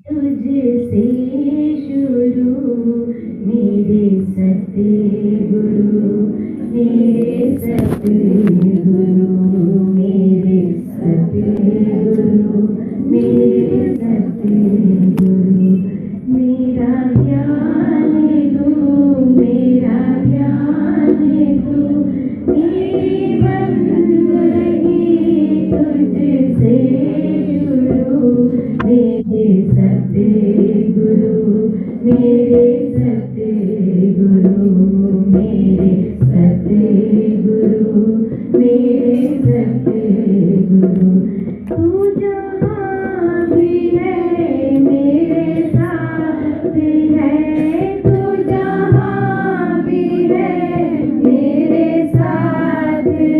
तुझसे शुरू मेरे सतगुरु, मेरे सतगुरु, मेरे सतगुरु, मेरे सतगुरु। मेरा ज्ञान तू, मेरा ज्ञान तू, मेरी बंदगी तुझसे शुरू मेरे सतगुरु, मेरे सतगुरु, मेरे सतगुरु, मेरे सतगुरु। तू जहाँ भी है मेरे साथ है, तू जहाँ भी है मेरे साथ है,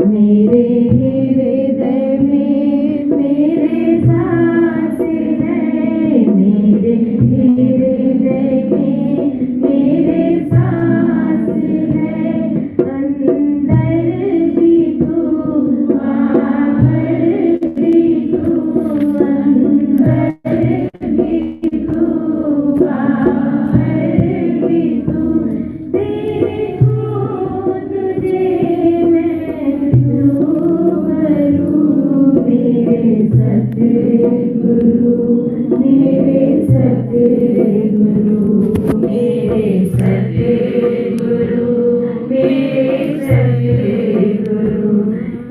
मेरे हृदय में मेरे सांस है, मेरे हृदय में मेरे सांस है। अंदर भी तू, बाहर भी तू, अंदर भी तू, बाहर भी तू। तेरे को तुझे मैं रूबरू, मेरे सतगुरु, मेरे सतगुरु, मेरे सतगुरु, मेरे सतगुरु।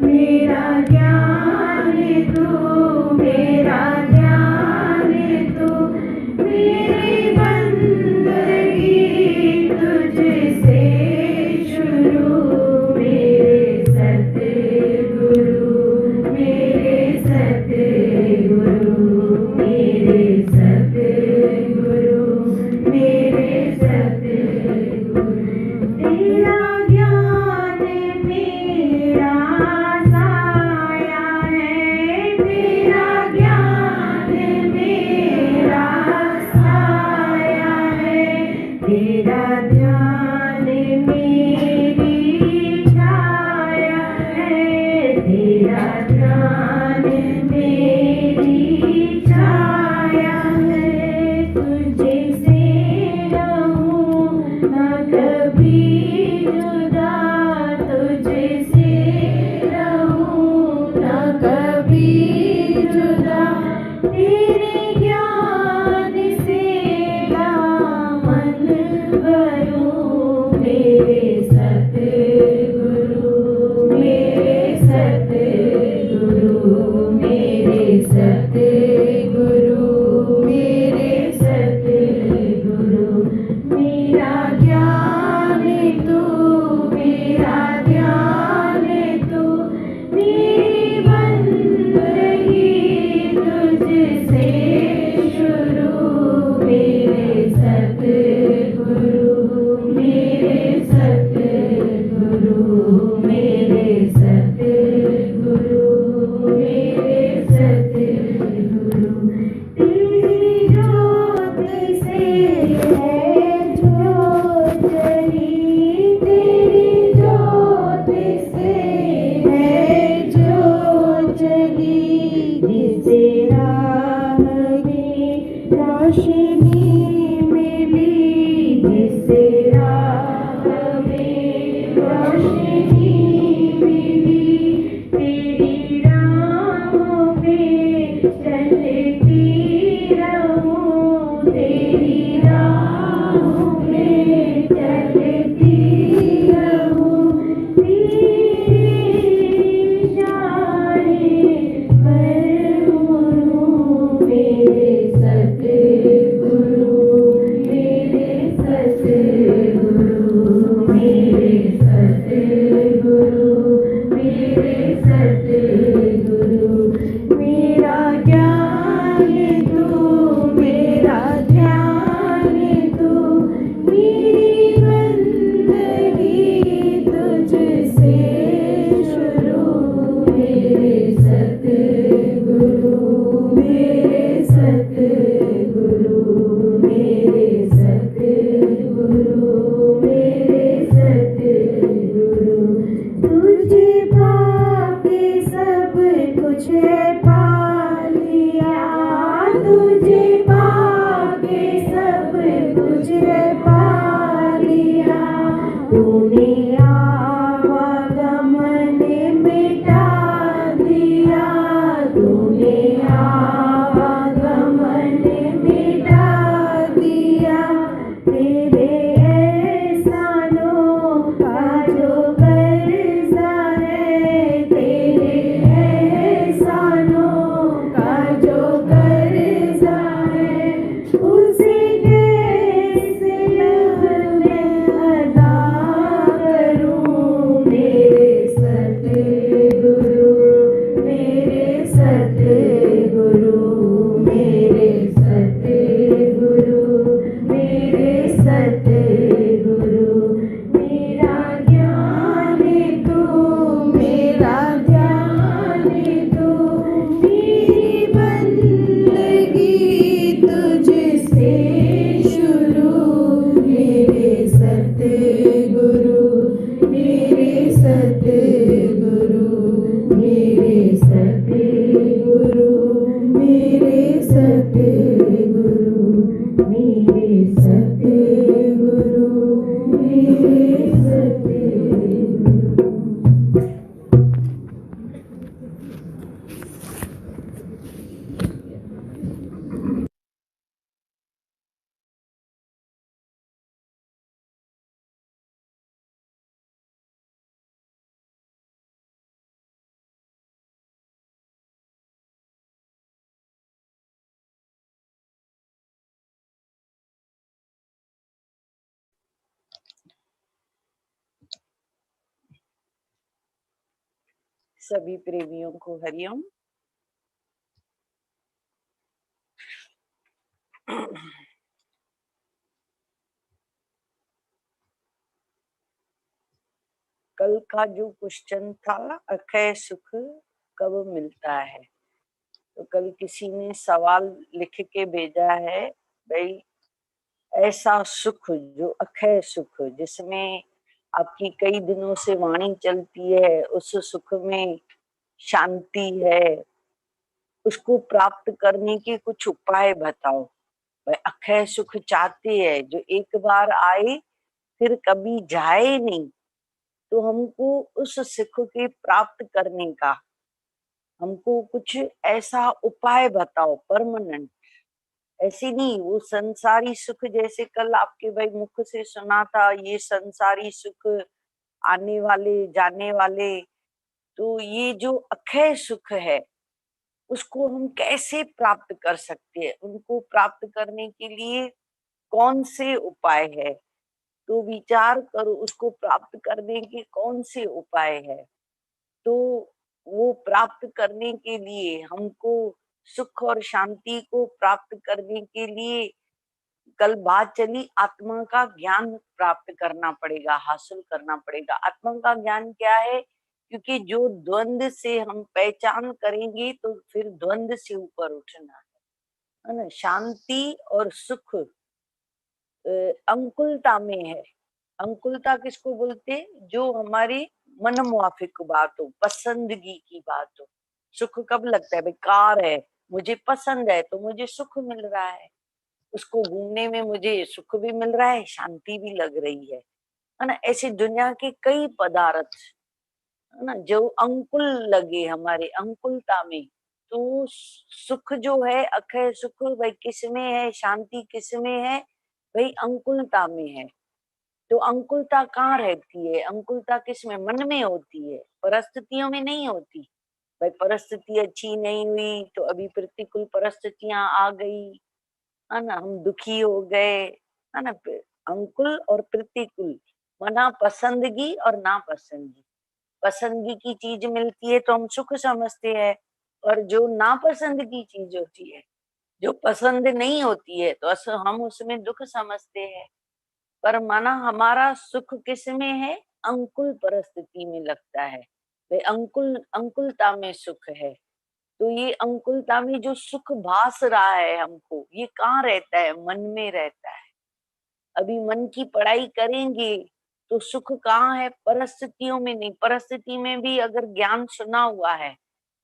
मेरा ज्ञान तू, मेरा ज्ञान तू, मेरी बंदगी तुझसे शुरू मेरे सतगुरु, मेरे सतगुरु, मेरे सतगुरु, मेरे सतगुरु। तेरा ज्ञान मेरा साया है, तेरा ज्ञान मेरा साया है, तेरा ध्यान मेरी छाया है, तेरा ध्यान मेरी छाया है। तुझे से रहूं न कभी जुदा, तुझे से रहूं न कभी जुदा। तेरे ज्ञान से दामन भरूं मेरे सतगुरु, मेरे सतगुरु, मेरे सतगुरु, मेरे सतगुरु। मेरा ज्ञान तू, मेरा ज्ञान तू, मेरी बंदगी तुझसे शुरू मेरे सतगुरु, मेरे सतगुरु, मेरे सतगुरु, मेरे सतगुरु। तेरी जोत से है जोत जली, तेरी जोत से है जोत जली, जिसे राह में रोशनी मिली, जिसे राह में रोशनी मिली। तेरी राहों पे चलती रहूं, तेरी राहों में चलती रहूं, तेरी शाही पर उड़ूं मेरे सतगुरु, मेरे सतगुरु, मेरे सतगुरु, मेरे सतगुरु। मेरा ज्ञान तू, मेरा ध्यान तू, मेरी बंदगी तुझसे शुरू मेरे सतगुरु, मेरे सतगुरु, मेरे सतगुरु, मेरे सतगुरु। तुझे पाके सब कुछ पा लिया, सभी प्रेमियों को हरिओम। कल का जो क्वेश्चन था, अक्षय सुख कब मिलता है, तो कल किसी ने सवाल लिख के भेजा है, भाई ऐसा सुख जो अक्षय सुख, जिसमें आपकी कई दिनों से वाणी चलती है, उस सुख में शांति है, उसको प्राप्त करने के कुछ उपाय बताओ। भाई अक्षय सुख चाहते हैं जो एक बार आए फिर कभी जाए नहीं, तो हमको उस सुख के प्राप्त करने का हमको कुछ ऐसा उपाय बताओ परमानेंट। ऐसे नहीं वो संसारी सुख, जैसे कल आपके भाई मुख से सुना था, ये संसारी सुख आने वाले जाने वाले, तो ये जो अक्षय सुख है उसको हम कैसे प्राप्त कर सकते हैं, उनको प्राप्त करने के लिए कौन से उपाय है, तो विचार करो उसको प्राप्त करने के कौन से उपाय है। तो वो प्राप्त करने के लिए हमको सुख और शांति को प्राप्त करने के लिए कल बात चली, आत्मा का ज्ञान प्राप्त करना पड़ेगा, हासिल करना पड़ेगा। आत्मा का ज्ञान क्या है, क्योंकि जो द्वंद से हम पहचान करेंगे तो फिर द्वंद से ऊपर उठना है ना। शांति और सुख अंकुलता में है। अंकुलता किसको बोलते हैं, जो हमारी मन मुआफिक बात हो, पसंदगी की बात हो। सुख कब लगता है, भाई कार है मुझे पसंद है तो मुझे सुख मिल रहा है, उसको घूमने में मुझे सुख भी मिल रहा है, शांति भी लग रही है ना। ऐसे दुनिया के कई पदार्थ है ना जो अंकुल लगे हमारे अंकुलता में, तो सुख जो है अक्षय सुख भाई किस में है, शांति किस में है, भाई अंकुलता में है। तो अंकुलता कहाँ रहती है, अंकुलता किस में, मन में होती है, परिस्थितियों में नहीं होती। भाई परिस्थिति अच्छी नहीं हुई तो अभी प्रतिकूल परिस्थितियां आ गई है ना, हम दुखी हो गए है ना। अंकुल और प्रतिकूल, मना पसंदगी और नापसंदगी। पसंदगी की चीज मिलती है तो हम सुख समझते हैं, और जो नापसंद की चीज होती है, जो पसंद नहीं होती है, तो हम उसमें दुख समझते हैं। पर माना हमारा सुख किस में है, अंकुल परिस्थिति में लगता है, वे अंकुलता में सुख है। तो ये अंकुलता में जो सुख भास रहा है हमको, ये कहाँ रहता है, मन में रहता है। अभी मन की पढ़ाई करेंगे तो सुख कहाँ है, परिस्थितियों में नहीं। परिस्थिति में भी अगर ज्ञान सुना हुआ है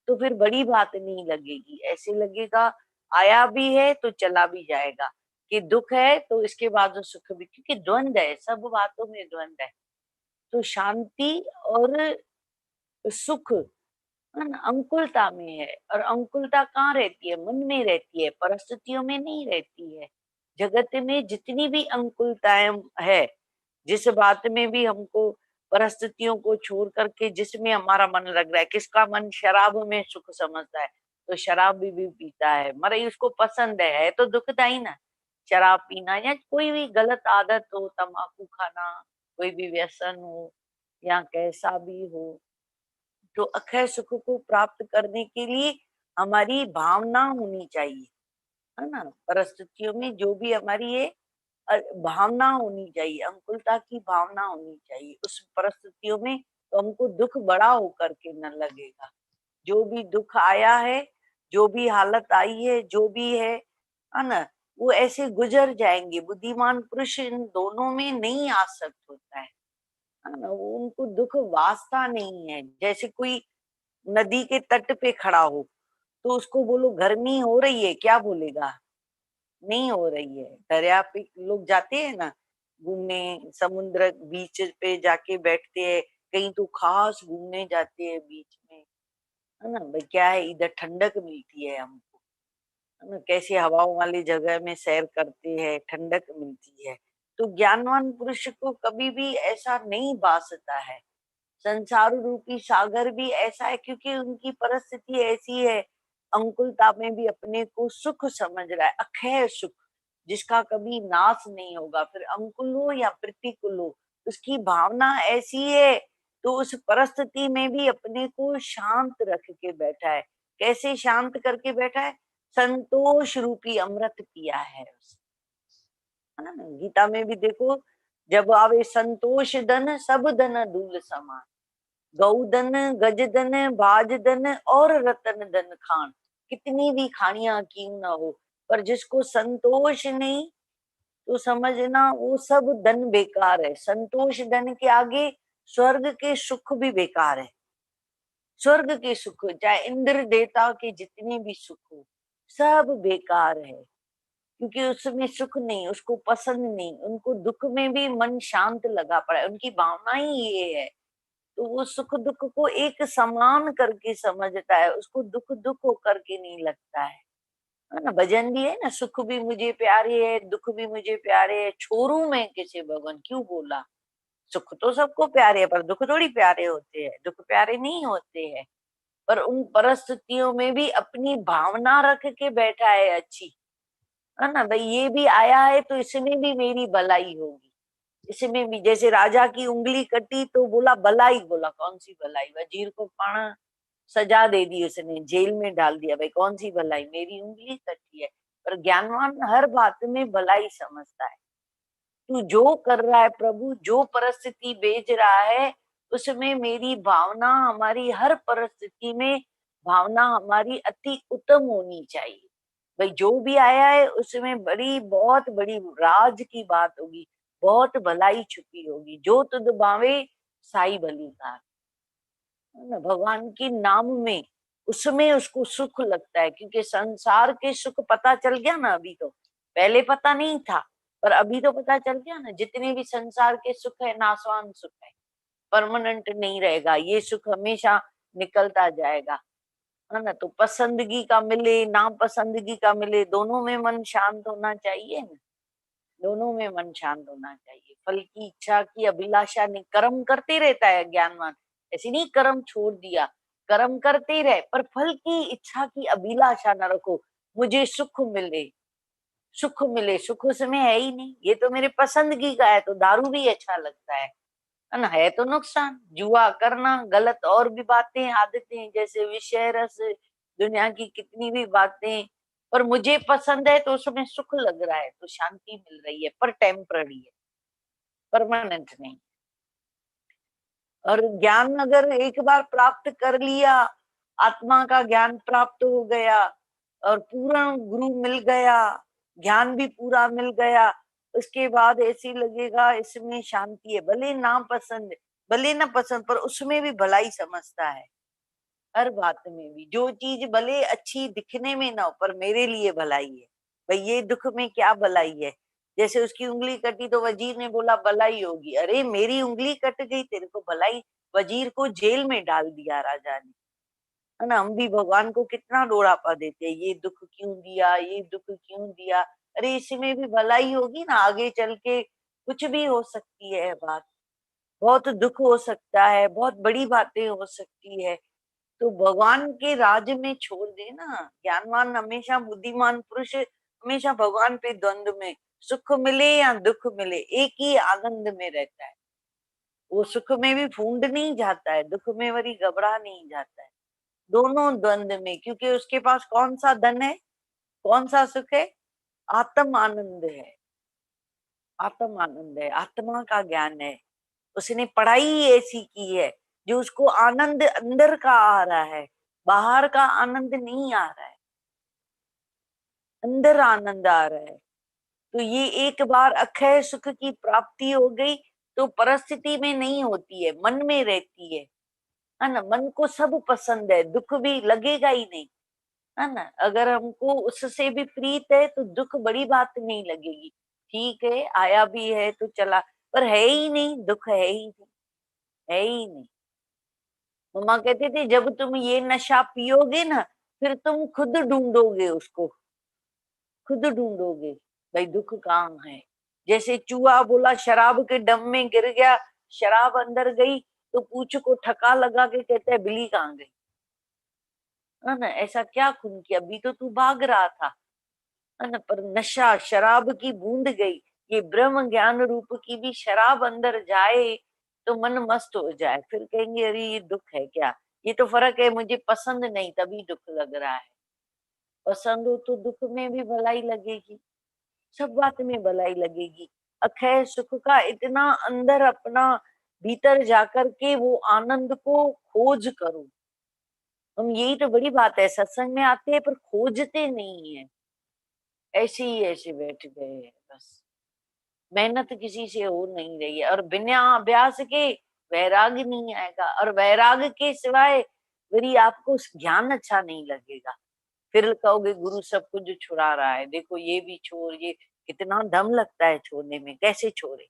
तो फिर बड़ी बात नहीं लगेगी, ऐसे लगेगा आया भी है तो चला भी जाएगा, कि दुख है तो इसके बाद जो सुख भी, क्योंकि द्वंद है, सब बातों में द्वंद है। तो शांति और सुख है ना अंकुलता में है, और अंकुलता कहाँ रहती है, मन में रहती है, परिस्थितियों में नहीं रहती है। जगत में जितनी भी अंकुलताएं है, जिस बात में भी हमको परिस्थितियों को छोड़ करके जिसमें हमारा मन लग रहा है, किसका मन शराब में सुख समझता है तो शराब भी पीता है, मरे उसको पसंद है तो दुखदाई ना। शराब पीना या कोई भी गलत आदत हो, तम्बाकू खाना, कोई भी व्यसन हो या कैसा भी हो, तो अक्षय सुख को प्राप्त करने के लिए हमारी भावना होनी चाहिए है ना। परिस्थितियों में जो भी हमारी ये भावना होनी चाहिए, अंकुलता की भावना होनी चाहिए उस परिस्थितियों में, तो हमको दुख बड़ा होकर के न लगेगा। जो भी दुख आया है, जो भी हालत आई है, जो भी है ना, वो ऐसे गुजर जाएंगे। बुद्धिमान पुरुष इन दोनों में नहीं आसक्त होता है ना, वो उनको दुख वास्ता नहीं है। जैसे कोई नदी के तट पे खड़ा हो तो उसको बोलो गर्मी हो रही है, क्या बोलेगा, नहीं हो रही है। दरिया पे लोग जाते हैं ना घूमने, समुद्र बीच पे जाके बैठते हैं, कहीं तो खास घूमने जाते हैं बीच में है ना। भाई क्या है, इधर ठंडक मिलती है हमको है ना, कैसी हवाओं वाली जगह में सैर करते हैं, ठंडक मिलती है। तो ज्ञानवान पुरुष को कभी भी ऐसा नहीं भासता है। संसार रूपी सागर भी ऐसा है क्योंकि उनकी परिस्थिति ऐसी है, अंकुलता में भी अपने को सुख समझ रहा है, अक्षय सुख जिसका कभी नाश नहीं होगा। फिर अंकुल हो या प्रतिकूल हो, उसकी भावना ऐसी है तो उस परिस्थिति में भी अपने को शांत रख के बैठा है। कैसे शांत करके बैठा है? संतोष रूपी अमृत पिया है उसने, है ना? गीता में भी देखो, जब आवे संतोष धन सब धन दूल समान, गौधन, गजधन, बाजधन और रतन धन खान, कितनी भी खानियां क्यों ना हो, पर जिसको संतोष नहीं तो समझना वो सब धन बेकार है। संतोष धन के आगे स्वर्ग के सुख भी बेकार है। स्वर्ग के सुख, चाहे इंद्र देवता के जितने भी सुख हो, सब बेकार है, क्योंकि उसमें सुख नहीं, उसको पसंद नहीं, उनको दुख में भी मन शांत लगा पड़ा है, उनकी भावना ही ये है। तो वो सुख दुख को एक समान करके समझता है, उसको दुख दुख होकर के नहीं लगता है ना? भजन भी है ना, सुख भी मुझे प्यारे है, दुख भी मुझे प्यारे है, छोड़ू मैं किसे भगवान, क्यों बोला? सुख तो सबको प्यारे है, पर दुख थोड़ी प्यारे होते हैं, दुख प्यारे नहीं होते हैं। पर उन परिस्थितियों में भी अपनी भावना रख के बैठा है अच्छी, है ना? भाई ये भी आया है तो इसमें भी मेरी भलाई होगी, इसमें भी। जैसे राजा की उंगली कटी तो बोला भलाई, बोला कौन सी भलाई? वजीर को पाना सजा दे दी, उसने जेल में डाल दिया, भाई कौन सी भलाई? मेरी उंगली कटी है। पर ज्ञानवान हर बात में भलाई समझता है। तू जो कर रहा है प्रभु, जो परिस्थिति भेज रहा है, उसमें मेरी भावना, हमारी हर परिस्थिति में भावना हमारी अति उत्तम होनी चाहिए। भाई जो भी आया है उसमें बड़ी, बहुत बड़ी राज की बात होगी, बहुत भलाई छुपी होगी। जो तुद भावे साई भली कार, है ना? भगवान के नाम में, उसमें उसको सुख लगता है, क्योंकि संसार के सुख पता चल गया ना अभी तो, पहले पता नहीं था, पर अभी तो पता चल गया ना। जितने भी संसार के सुख है नाशवान सुख है, परमानेंट नहीं रहेगा, ये सुख हमेशा निकलता जाएगा, है ना? तो पसंदगी का मिले ना पसंदगी का मिले, दोनों में मन शांत होना चाहिए ना, दोनों में मन शांत होना चाहिए। फल की इच्छा की अभिलाषा नहीं, कर्म करते रहता है ज्ञानवान, ऐसे नहीं कर्म छोड़ दिया, कर्म करते ही रहे, पर फल की इच्छा की अभिलाषा न रखो। मुझे सुख मिले, सुख मिले, सुख उसमें है ही नहीं, ये तो मेरे पसंदगी का है, तो दारू भी अच्छा लगता है ना? है तो नुकसान, जुआ करना गलत, और भी बातें आदतें जैसे विषय रस, दुनिया की कितनी भी बातें, पर मुझे पसंद है तो उसमें सुख लग रहा है, तो शांति मिल रही है, पर टेम्पररी है, परमानेंट नहीं। और ज्ञान अगर एक बार प्राप्त कर लिया, आत्मा का ज्ञान प्राप्त हो गया और पूर्ण गुरु मिल गया, ज्ञान भी पूरा मिल गया, उसके बाद ऐसी लगेगा इसमें शांति है, भले ना पसंद, भले ना पसंद, पर उसमें भी भलाई समझता है। हर बात में भी जो चीज भले अच्छी दिखने में ना हो, पर मेरे लिए भलाई है, भाई ये दुख में क्या भलाई है? जैसे उसकी उंगली कटी तो वजीर ने बोला भलाई होगी, अरे मेरी उंगली कट गई, तेरे को भलाई? वजीर को जेल में डाल दिया राजा ने, है ना? हम भी भगवान को कितना डोरापा देते हैं, ये दुख क्यों दिया, ये दुख क्यों दिया? अरे इसमें भी भलाई होगी ना, आगे चल के कुछ भी हो सकती है बात, बहुत दुख हो सकता है, बहुत बड़ी बातें हो सकती है, तो भगवान के राज में छोड़ देना। ज्ञानवान हमेशा, बुद्धिमान पुरुष हमेशा भगवान पे द्वंद्व में, सुख मिले या दुख मिले एक ही आनंद में रहता है। वो सुख में भी फूंड नहीं जाता है, दुख में वरी घबरा नहीं जाता है, दोनों द्वंद्व में, क्योंकि उसके पास कौन सा धन है, कौन सा सुख है? आत्म आनंद है, आत्म आनंद है, आत्मा का ज्ञान है। उसने पढ़ाई ऐसी की है जो उसको आनंद अंदर का आ रहा है, बाहर का आनंद नहीं आ रहा है, अंदर आनंद आ रहा है। तो ये एक बार अक्षय सुख की प्राप्ति हो गई तो परिस्थिति में नहीं होती है, मन में रहती है ना? मन को सब पसंद है, दुख भी लगेगा ही नहीं, है ना? अगर हमको उससे भी प्रीत है तो दुख बड़ी बात नहीं लगेगी, ठीक है आया भी है तो चला, पर है ही नहीं, दुख है ही नहीं, है ही नहीं। मम्मा कहते थे जब तुम ये नशा पियोगे ना, फिर तुम खुद ढूंढोगे उसको, खुद ढूंढोगे भाई दुख कहाँ है। जैसे चूहा बोला शराब के डम में गिर गया, शराब अंदर गई तो पूछ को ठका लगा के कहता है बिल्ली कहाँ गई, है ना? ऐसा क्या खून किया, अभी तो तू भाग रहा था, है ना? पर नशा, शराब की बूंद गई, ये ब्रह्म ज्ञान रूप की भी शराब अंदर जाए तो मन मस्त हो जाए, फिर कहेंगे अरे ये दुख है क्या, ये तो फर्क है, मुझे पसंद नहीं तभी दुख लग रहा है। पसंद हो तो दुख में भी भलाई लगेगी, सब बात में भलाई लगेगी। अक्षय सुख का इतना अंदर अपना भीतर जाकर के वो आनंद को खोज करो। हम यही तो बड़ी बात है, सत्संग में आते हैं पर खोजते नहीं है, ऐसे ही ऐसे बैठ गए हैं बस। मेहनत किसी से हो नहीं रही है, और बिना अभ्यास के वैराग्य नहीं आएगा, और वैराग्य के सिवाय मेरी आपको ज्ञान अच्छा नहीं लगेगा। फिर कहोगे गुरु सब कुछ छुड़ा रहा है, देखो ये भी छोड़, ये कितना दम लगता है छोड़ने में, कैसे छोड़े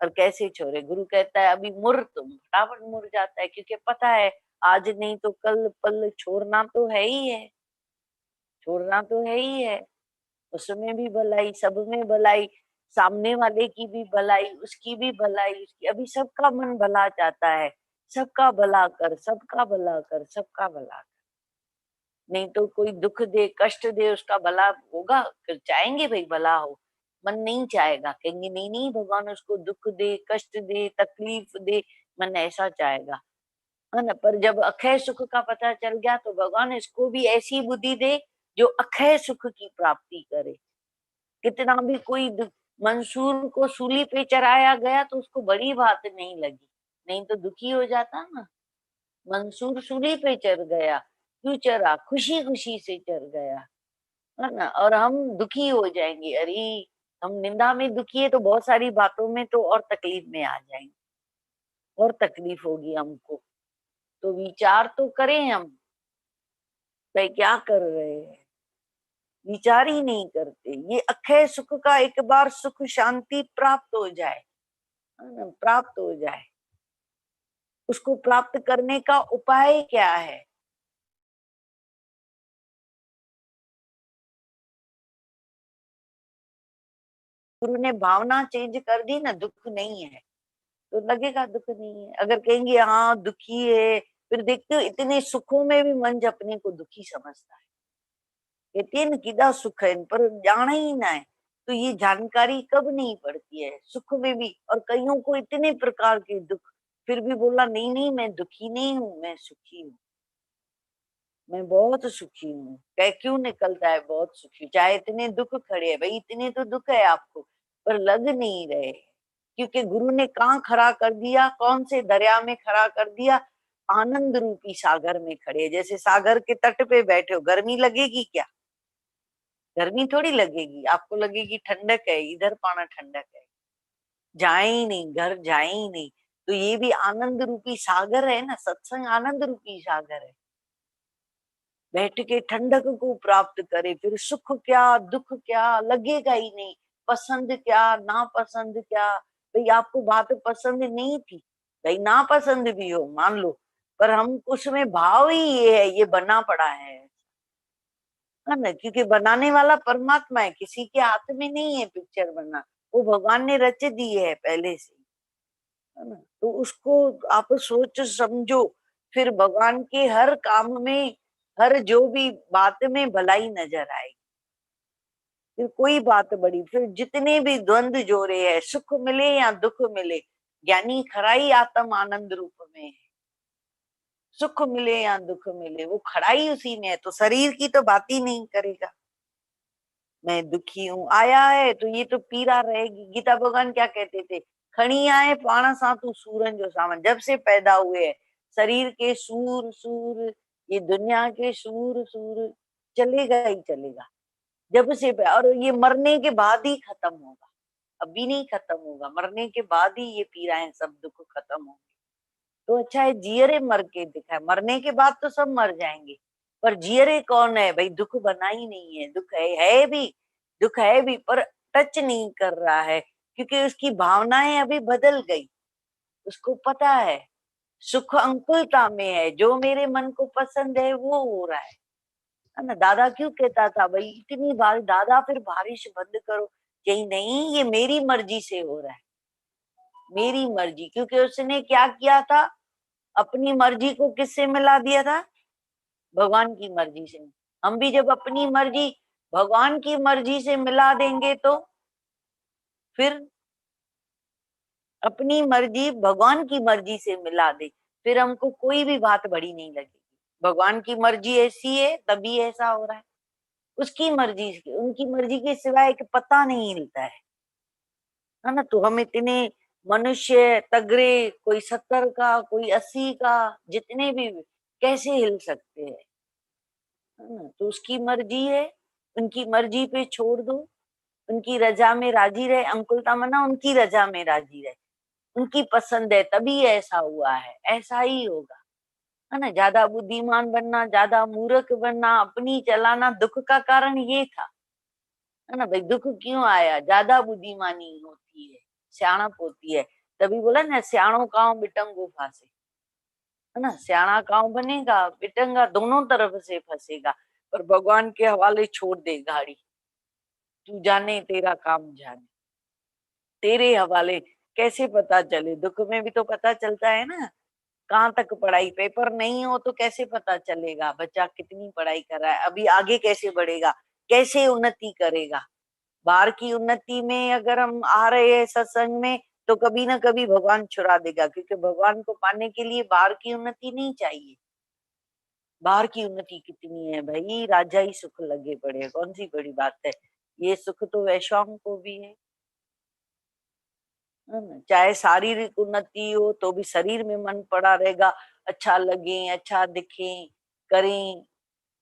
और कैसे छोड़े। गुरु कहता है अभी मुर, तुम फटाफट मुर जाता है, क्योंकि पता है आज नहीं तो कल पल छोड़ना तो है ही है, छोड़ना तो है ही है। उसमें भी भलाई, सब में भलाई, सामने वाले की भी भलाई, उसकी भी भलाई, उसकी, अभी सबका मन भला चाहता है, सबका भला कर, सबका भला कर, सबका भला कर। नहीं तो कोई दुख दे, कष्ट दे, उसका भला होगा, फिर चाहेंगे भाई भला हो, मन नहीं चाहेगा, कहेंगे नहीं नहीं भगवान उसको दुख दे, कष्ट दे, तकलीफ दे, मन ऐसा चाहेगा, है ना। पर जब अक्षय सुख का पता चल गया तो भगवान इसको भी ऐसी बुद्धि दे जो अक्षय सुख की प्राप्ति करे। कितना भी कोई मंसूर को सूली पे चढ़ाया गया तो उसको बड़ी बात नहीं लगी, नहीं तो दुखी हो जाता ना। मंसूर सूली पे चढ़ गया, क्यों चढ़ा, खुशी खुशी से चढ़ गया, है ना। और हम दुखी हो जाएंगे, अरे हम निंदा में दुखी है तो बहुत सारी बातों में तो और तकलीफ में आ जाएंगे, और तकलीफ होगी हमको। तो विचार तो करें हम, भाई क्या कर रहे हैं, विचार ही नहीं करते। ये अक्षय सुख का एक बार सुख शांति प्राप्त हो जाए, है ना, प्राप्त हो जाए, उसको प्राप्त करने का उपाय क्या है। गुरु ने भावना चेंज कर दी ना, दुख नहीं है तो लगेगा दुख नहीं है। अगर कहेंगे हाँ दुखी है, फिर देखते हो इतने सुखों में भी मन अपने को दुखी समझता है, कहते हैं ना किदा सुख है, पर जाना ही ना है। तो ये जानकारी कब नहीं पड़ती है, सुख में भी। और कईयों को इतने प्रकार के दुख, फिर भी बोला नहीं नहीं मैं दुखी नहीं हूँ, मैं सुखी हूँ, मैं बहुत सुखी हूँ। कह क्यों निकलता है बहुत सुखी, चाहे इतने दुख खड़े हैं, भाई इतने तो दुख है आपको पर लग नहीं रहे, क्योंकि गुरु ने कहाँ खड़ा कर दिया, कौन से दरिया में खड़ा कर दिया, आनंद रूपी सागर में खड़े। जैसे सागर के तट पे बैठे हो, गर्मी लगेगी क्या, गर्मी थोड़ी लगेगी, आपको लगेगी ठंडक है, इधर पाना ठंडक है, जाए ही नहीं, घर जाए ही नहीं। तो ये भी आनंद रूपी सागर है ना, सत्संग आनंद रूपी सागर है। बैठ के ठंडक को प्राप्त करे, फिर सुख क्या दुख क्या लगेगा ही नहीं, पसंद क्या नापसंद क्या। भाई आपको बात पसंद नहीं थी, भाई नापसंद भी हो मान लो, पर हम उसमें भाव ही ये है, ये बना पड़ा है ना, क्योंकि बनाने वाला परमात्मा है, किसी के हाथ में नहीं है पिक्चर बनना, वो भगवान ने रच दी है पहले से, है ना। तो उसको आप सोच समझो, फिर भगवान के हर काम में, हर जो भी बात में भलाई नजर आएगी, फिर कोई बात बड़ी, फिर जितने भी द्वंद जोड़े है, सुख मिले या दुख मिले, ज्ञानी खड़ा ही आत्म आनंद रूप में है। सुख मिले या दुख मिले वो खड़ा ही उसी में है, तो शरीर की तो बात ही नहीं करेगा। मैं दुखी हूँ आया है तो ये तो पीड़ा रहेगी। गीता भगवान क्या कहते थे, खड़ी आए पाणा सातु सूरन जो सावन, जब से पैदा हुए हैं शरीर के सूर सूर, ये दुनिया के सूर सूर चलेगा ही चलेगा, जब से और ये मरने के बाद ही खत्म होगा, अभी नहीं खत्म होगा, मरने के बाद ही ये पीड़ाएं सब दुख खत्म होंगे। तो अच्छा है जियरे मर के दिखा है, मरने के बाद तो सब मर जाएंगे, पर जियरे कौन है भाई, दुख बना ही नहीं है, दुख है भी, दुख है भी पर टच नहीं कर रहा है, क्योंकि उसकी भावनाएं अभी बदल गई। उसको पता है सुख अंकुलता में है, जो मेरे मन को पसंद है वो हो रहा है ना। दादा क्यों कहता था भाई इतनी बार, दादा फिर बारिश बंद करो, यही नहीं ये मेरी मर्जी से हो रहा है, मेरी मर्जी, क्योंकि उसने क्या किया था, अपनी मर्जी को किससे मिला दिया था, भगवान की मर्जी से। हम भी जब अपनी मर्जी भगवान की मर्जी से मिला देंगे तो फिर अपनी मर्जी भगवान की मर्जी से मिला दे, फिर हमको कोई भी बात बड़ी नहीं लगेगी। भगवान की मर्जी ऐसी है तभी ऐसा हो रहा है, उसकी मर्जी, उनकी मर्जी के सिवाय एक पता नहीं हिलता है ना। तो हम इतने मनुष्य तगड़े, कोई 70 का, कोई 80 का, जितने भी, कैसे हिल सकते हैं, है ना। तो उसकी मर्जी है, उनकी मर्जी पे छोड़ दो, उनकी रजा में राजी रहे। अंकुलता मना उनकी रजा में राजी रहे, उनकी पसंद है तभी ऐसा हुआ है, ऐसा ही होगा, है ना। ज्यादा बुद्धिमान बनना, ज्यादा मूर्ख बनना, अपनी चलाना, दुख का कारण ये था, है ना। भाई दुख क्यों आया, ज्यादा बुद्धिमानी होती है, सियाणप होती है। तभी बोला ना, सियाणो काव बिटंगो फांसे, है ना। सियाणा काव बनेगा, बिटंगा दोनों तरफ से फंसेगा, पर भगवान के हवाले छोड़ दे गाड़ी, तू जाने तेरा काम जाने, तेरे हवाले। कैसे पता चले, दुख में भी तो पता चलता है ना, कहाँ तक पढ़ाई, पेपर नहीं हो तो कैसे पता चलेगा बच्चा कितनी पढ़ाई कर रहा है, अभी आगे कैसे बढ़ेगा, कैसे उन्नति करेगा। बाहर की उन्नति में अगर हम आ रहे हैं सत्संग में, तो कभी ना कभी भगवान छुड़ा देगा, क्योंकि भगवान को पाने के लिए बाहर की उन्नति नहीं चाहिए। बाहर की उन्नति कितनी है भाई, राजा ही सुख लगे पड़े, कौन सी बड़ी बात है, ये सुख तो वैश्वाओं को भी है ना। चाहे शारीरिक उन्नति हो तो भी शरीर में मन पड़ा रहेगा, अच्छा लगे, अच्छा दिखे, करें,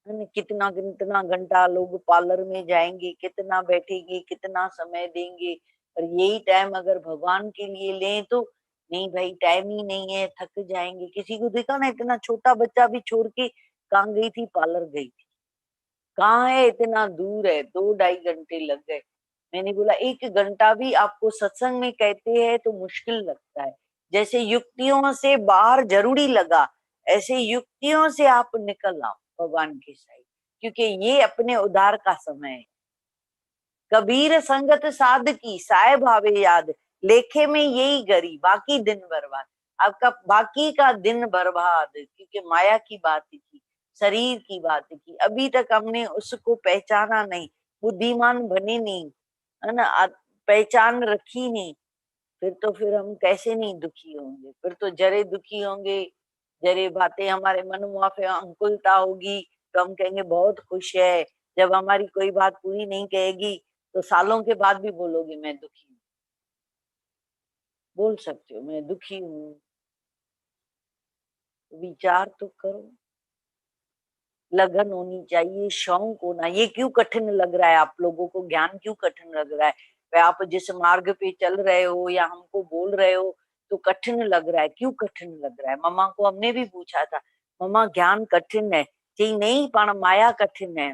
है ना। कितना कितना घंटा लोग पार्लर में जाएंगे, कितना बैठेंगे, कितना समय देंगे, और यही टाइम अगर भगवान के लिए लें तो नहीं भाई, टाइम ही नहीं है, थक जाएंगे। किसी को देखा ना, इतना छोटा बच्चा भी छोड़ के कहाँ गई थी, पार्लर गई थी, कहाँ है, इतना दूर है, 2-2.5 घंटे लग गए। मैंने बोला 1 घंटा भी आपको सत्संग में कहते हैं तो मुश्किल लगता है, जैसे युक्तियों से बाहर जरूरी लगा, ऐसे युक्तियों से आप निकल आओ भगवान की साइड, क्योंकि ये अपने उद्धार का समय है। कबीर संगत साध की, साय भावे याद, लेखे में यही गरी, बाकी दिन बर्बाद। आपका बाकी का दिन बर्बाद, क्योंकि माया की बात की, शरीर की बात की, अभी तक हमने उसको पहचाना नहीं, बुद्धिमान बने नहीं, है ना, पहचान रखी नहीं। फिर हम कैसे नहीं दुखी होंगे, फिर तो जरे दुखी होंगे, जरे बातें हमारे मन मुआफे, अंकुलता होगी तो हम कहेंगे बहुत खुश है। जब हमारी कोई बात पूरी नहीं कहेगी तो सालों के बाद भी बोलोगे मैं दुखी हूँ, बोल सकते हो मैं दुखी हूँ। विचार तो करो, लगन होनी चाहिए, शौक होना। ये क्यों कठिन लग रहा है आप लोगों को, ज्ञान क्यों कठिन लग रहा है, वे आप जिस मार्ग पे चल रहे हो या हमको बोल रहे हो तो कठिन लग रहा है, क्यों कठिन लग रहा है। मम्मा को हमने भी पूछा था, मम्मा ज्ञान कठिन है, जी नहीं पण माया कठिन है,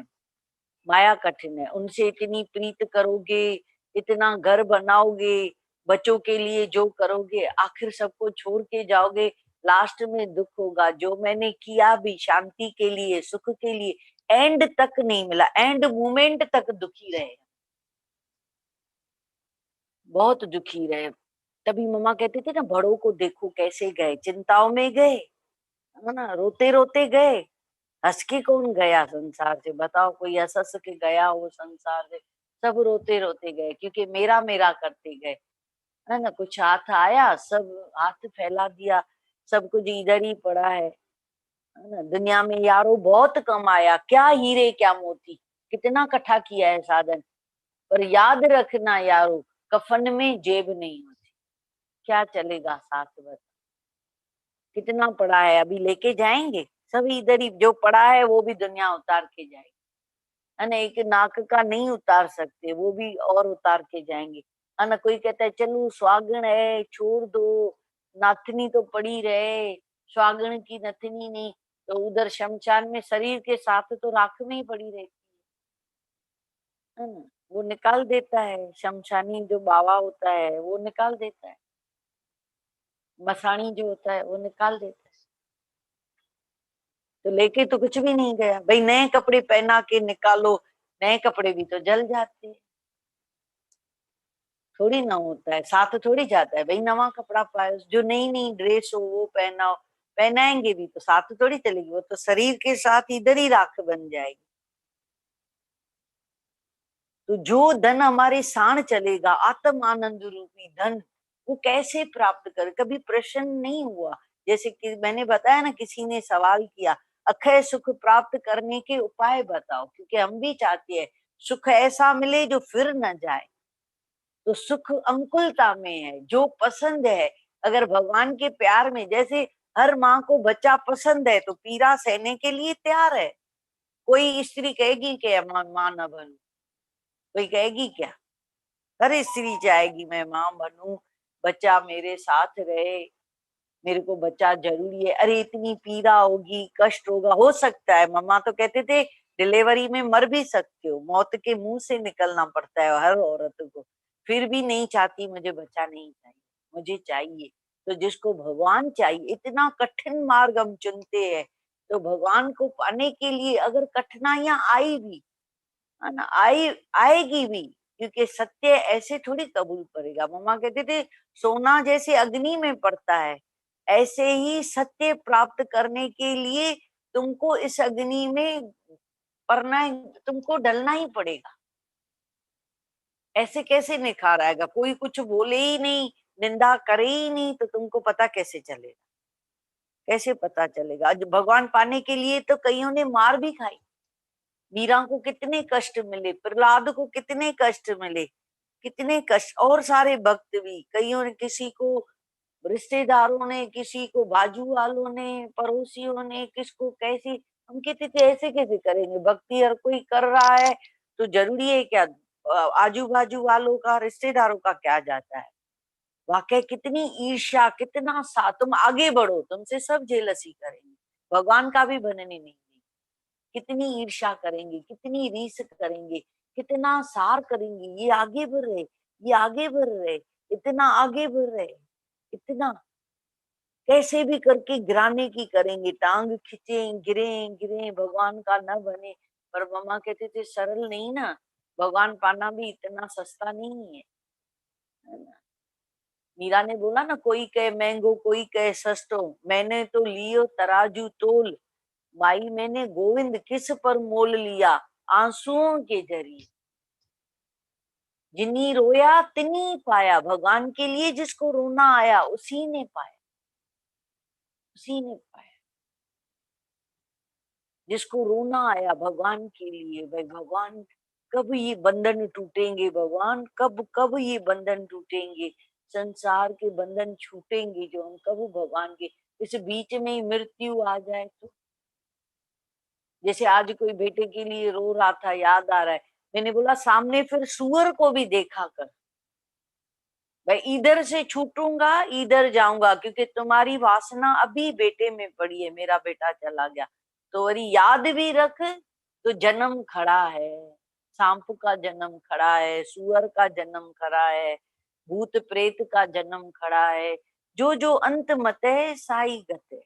माया कठिन है। उनसे इतनी प्रीत करोगे, इतना घर बनाओगे, बच्चों के लिए जो करोगे, आखिर सबको छोड़ के जाओगे, लास्ट में दुख होगा। जो मैंने किया भी शांति के लिए, सुख के लिए, एंड तक नहीं मिला, एंड मोमेंट तक दुखी रहे, बहुत दुखी रहे। तभी मम्मा कहते थे ना, बड़ों को देखो कैसे गए, चिंताओं में गए, है ना, रोते रोते गए। हंस के कौन गया संसार से, बताओ कोई हंस हंस के गया हो संसार से, सब रोते रोते गए, क्योंकि मेरा मेरा करते गए, है ना। कुछ हाथ आया, सब हाथ फैला दिया, सब कुछ इधर ही पड़ा है ना। दुनिया में यारो बहुत कम आया, क्या हीरे क्या मोती, कितना इकट्ठा किया है साधन, पर याद रखना यारो, कफन में जेब नहीं होती, क्या चलेगा साथ बस। कितना पड़ा है अभी लेके जाएंगे, सब इधर ही जो पड़ा है वो भी दुनिया उतार के जाएगी, है ना। एक नाक का नहीं उतार सकते, वो भी और उतार के जाएंगे, है ना। कोई कहता है चलो सुहागन है छोड़ दो, नाथनी तो पड़ी रहे, सुहागन की नथनी नहीं, तो उधर शमशान में शरीर के साथ तो राख में ही पड़ी रहती है ना। वो निकाल देता है, शमशानी जो बाबा होता है वो निकाल देता है, मसाणी जो होता है वो निकाल देता है। तो लेके तो कुछ भी नहीं गया भाई, नए कपड़े पहना के निकालो, नए कपड़े भी तो जल जाते हैं, थोड़ी ना होता है, साथ थोड़ी जाता है भाई, नवा कपड़ा पाए, जो नई नई ड्रेस हो वो पहनाओ, पहनाएंगे भी तो साथ थोड़ी चलेगी, वो तो शरीर के साथ इधर ही राख बन जाएगी। तो जो धन हमारे साण चलेगा, आत्म आनंद रूपी धन, वो कैसे प्राप्त करे, कभी प्रश्न नहीं हुआ। जैसे कि मैंने बताया ना, किसी ने सवाल किया अक्षय सुख प्राप्त करने के उपाय बताओ, क्योंकि हम भी चाहते हैं सुख ऐसा मिले जो फिर न जाए। तो सुख अंकुलता में है, जो पसंद है। अगर भगवान के प्यार में, जैसे हर माँ को बच्चा पसंद है तो पीड़ा सहने के लिए तैयार है। कोई स्त्री कहेगी कि माँ न बनू, कोई कहेगी क्या? हर स्त्री चाहेगी मैं माँ बनूं, बच्चा मेरे साथ रहे, मेरे को बच्चा जरूरी है। अरे इतनी पीड़ा होगी, कष्ट होगा, हो सकता है। मम्मा तो कहते थे डिलीवरी में मर भी सकते हो, मौत के मुंह से निकलना पड़ता है हर औरत को, फिर भी नहीं चाहती मुझे बच्चा नहीं चाहिए, मुझे चाहिए। तो जिसको भगवान चाहिए, इतना कठिन मार्ग हम चुनते हैं, तो भगवान को पाने के लिए अगर कठिनाइयां आई भी, है ना, आएगी भी, क्योंकि सत्य ऐसे थोड़ी कबूल करेगा। मम्मा कहते थे सोना जैसे अग्नि में पड़ता है, ऐसे ही सत्य प्राप्त करने के लिए तुमको इस अग्नि में पड़ना, तुमको डलना ही पड़ेगा। ऐसे कैसे निखार आएगा? कोई कुछ बोले ही नहीं, निंदा करे ही नहीं, तो तुमको पता कैसे चलेगा? कैसे पता चलेगा? आज भगवान पाने के लिए तो कईयों ने मार भी खाई। मीरा को कितने कष्ट मिले, प्रहलाद को कितने कष्ट मिले, कितने कष्ट। और सारे भक्त भी, कईयों ने, किसी को रिश्तेदारों ने, किसी को बाजू वालों ने, पड़ोसियों ने, किसको कैसी। हम कहते थे ऐसे कैसे करेंगे? भक्ति हर कोई कर रहा है तो जरूरी है क्या? आजू बाजू वालों का, रिश्तेदारों का क्या जाता है? वाकई कितनी ईर्ष्या, कितना सा। तुम आगे बढ़ो, तुमसे सब जेलसी करेंगे, भगवान का भी बनने नहीं देंगे। कितनी ईर्ष्या करेंगे, कितनी रीस करेंगे, कितना सार करेंगे। ये आगे बढ़ रहे, ये आगे बढ़ रहे, इतना आगे बढ़ रहे, इतना कैसे भी करके गिराने की करेंगे, टांग खींचे, गिरे गिरे, भगवान का न बने। पर मम्मा कहते थे सरल नहीं ना, भगवान पाना भी इतना सस्ता नहीं है ना। मीरा ने बोला ना, कोई कहे महंगो, कोई कहे सस्तो, मैंने तो लियो तराजू तोल, माई मैंने गोविंद किस पर मोल लिया, आंसुओं के जरिए। जिन्नी रोया तिनी पाया, भगवान के लिए जिसको रोना आया उसी ने पाया, उसी ने पाया। जिसको रोना आया भगवान के लिए, भाई भगवान कब ये बंधन टूटेंगे, भगवान कब कब ये बंधन टूटेंगे, संसार के बंधन छूटेंगे जो, हम कब भगवान के। इस बीच में ही मृत्यु आ जाए तो, जैसे आज कोई बेटे के लिए रो रहा था, याद आ रहा है, मैंने बोला सामने फिर सुअर को भी देखा कर, भाई इधर से छूटूंगा इधर जाऊंगा, क्योंकि तुम्हारी वासना अभी बेटे में पड़ी है, मेरा बेटा चला गया तो अरे याद भी रख। तो जन्म खड़ा है, सांप का जन्म खड़ा है, सुअर का जन्म खड़ा है, भूत प्रेत का जन्म खड़ा है, जो जो अंत मत है साई गते।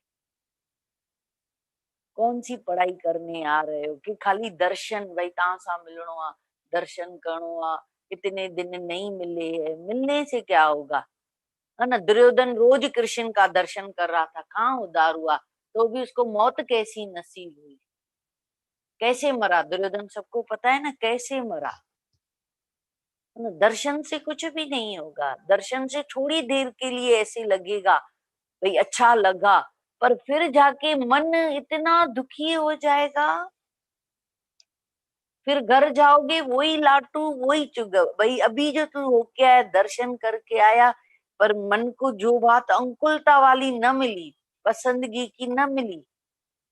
कौन सी पढ़ाई करने आ रहे हो कि खाली दर्शन, भाई तासा मिलनो आ, दर्शन करणो आ, इतने दिन नहीं मिले है, मिलने से क्या होगा? है ना, दुर्योधन रोज कृष्ण का दर्शन कर रहा था, कहाँ उदार हुआ, तो भी उसको मौत कैसी नसीब हुई, कैसे मरा दुर्योधन, सबको पता है ना कैसे मरा। है ना, दर्शन से कुछ भी नहीं होगा, दर्शन से थोड़ी देर के लिए ऐसे लगेगा, भाई अच्छा लगा, पर फिर जाके मन इतना दुखी हो जाएगा, फिर घर जाओगे वही लाटू वही चुग, भाई अभी जो तू होके आया, दर्शन करके आया, पर मन को जो बात अंकुलता वाली न मिली, पसंदगी की न मिली,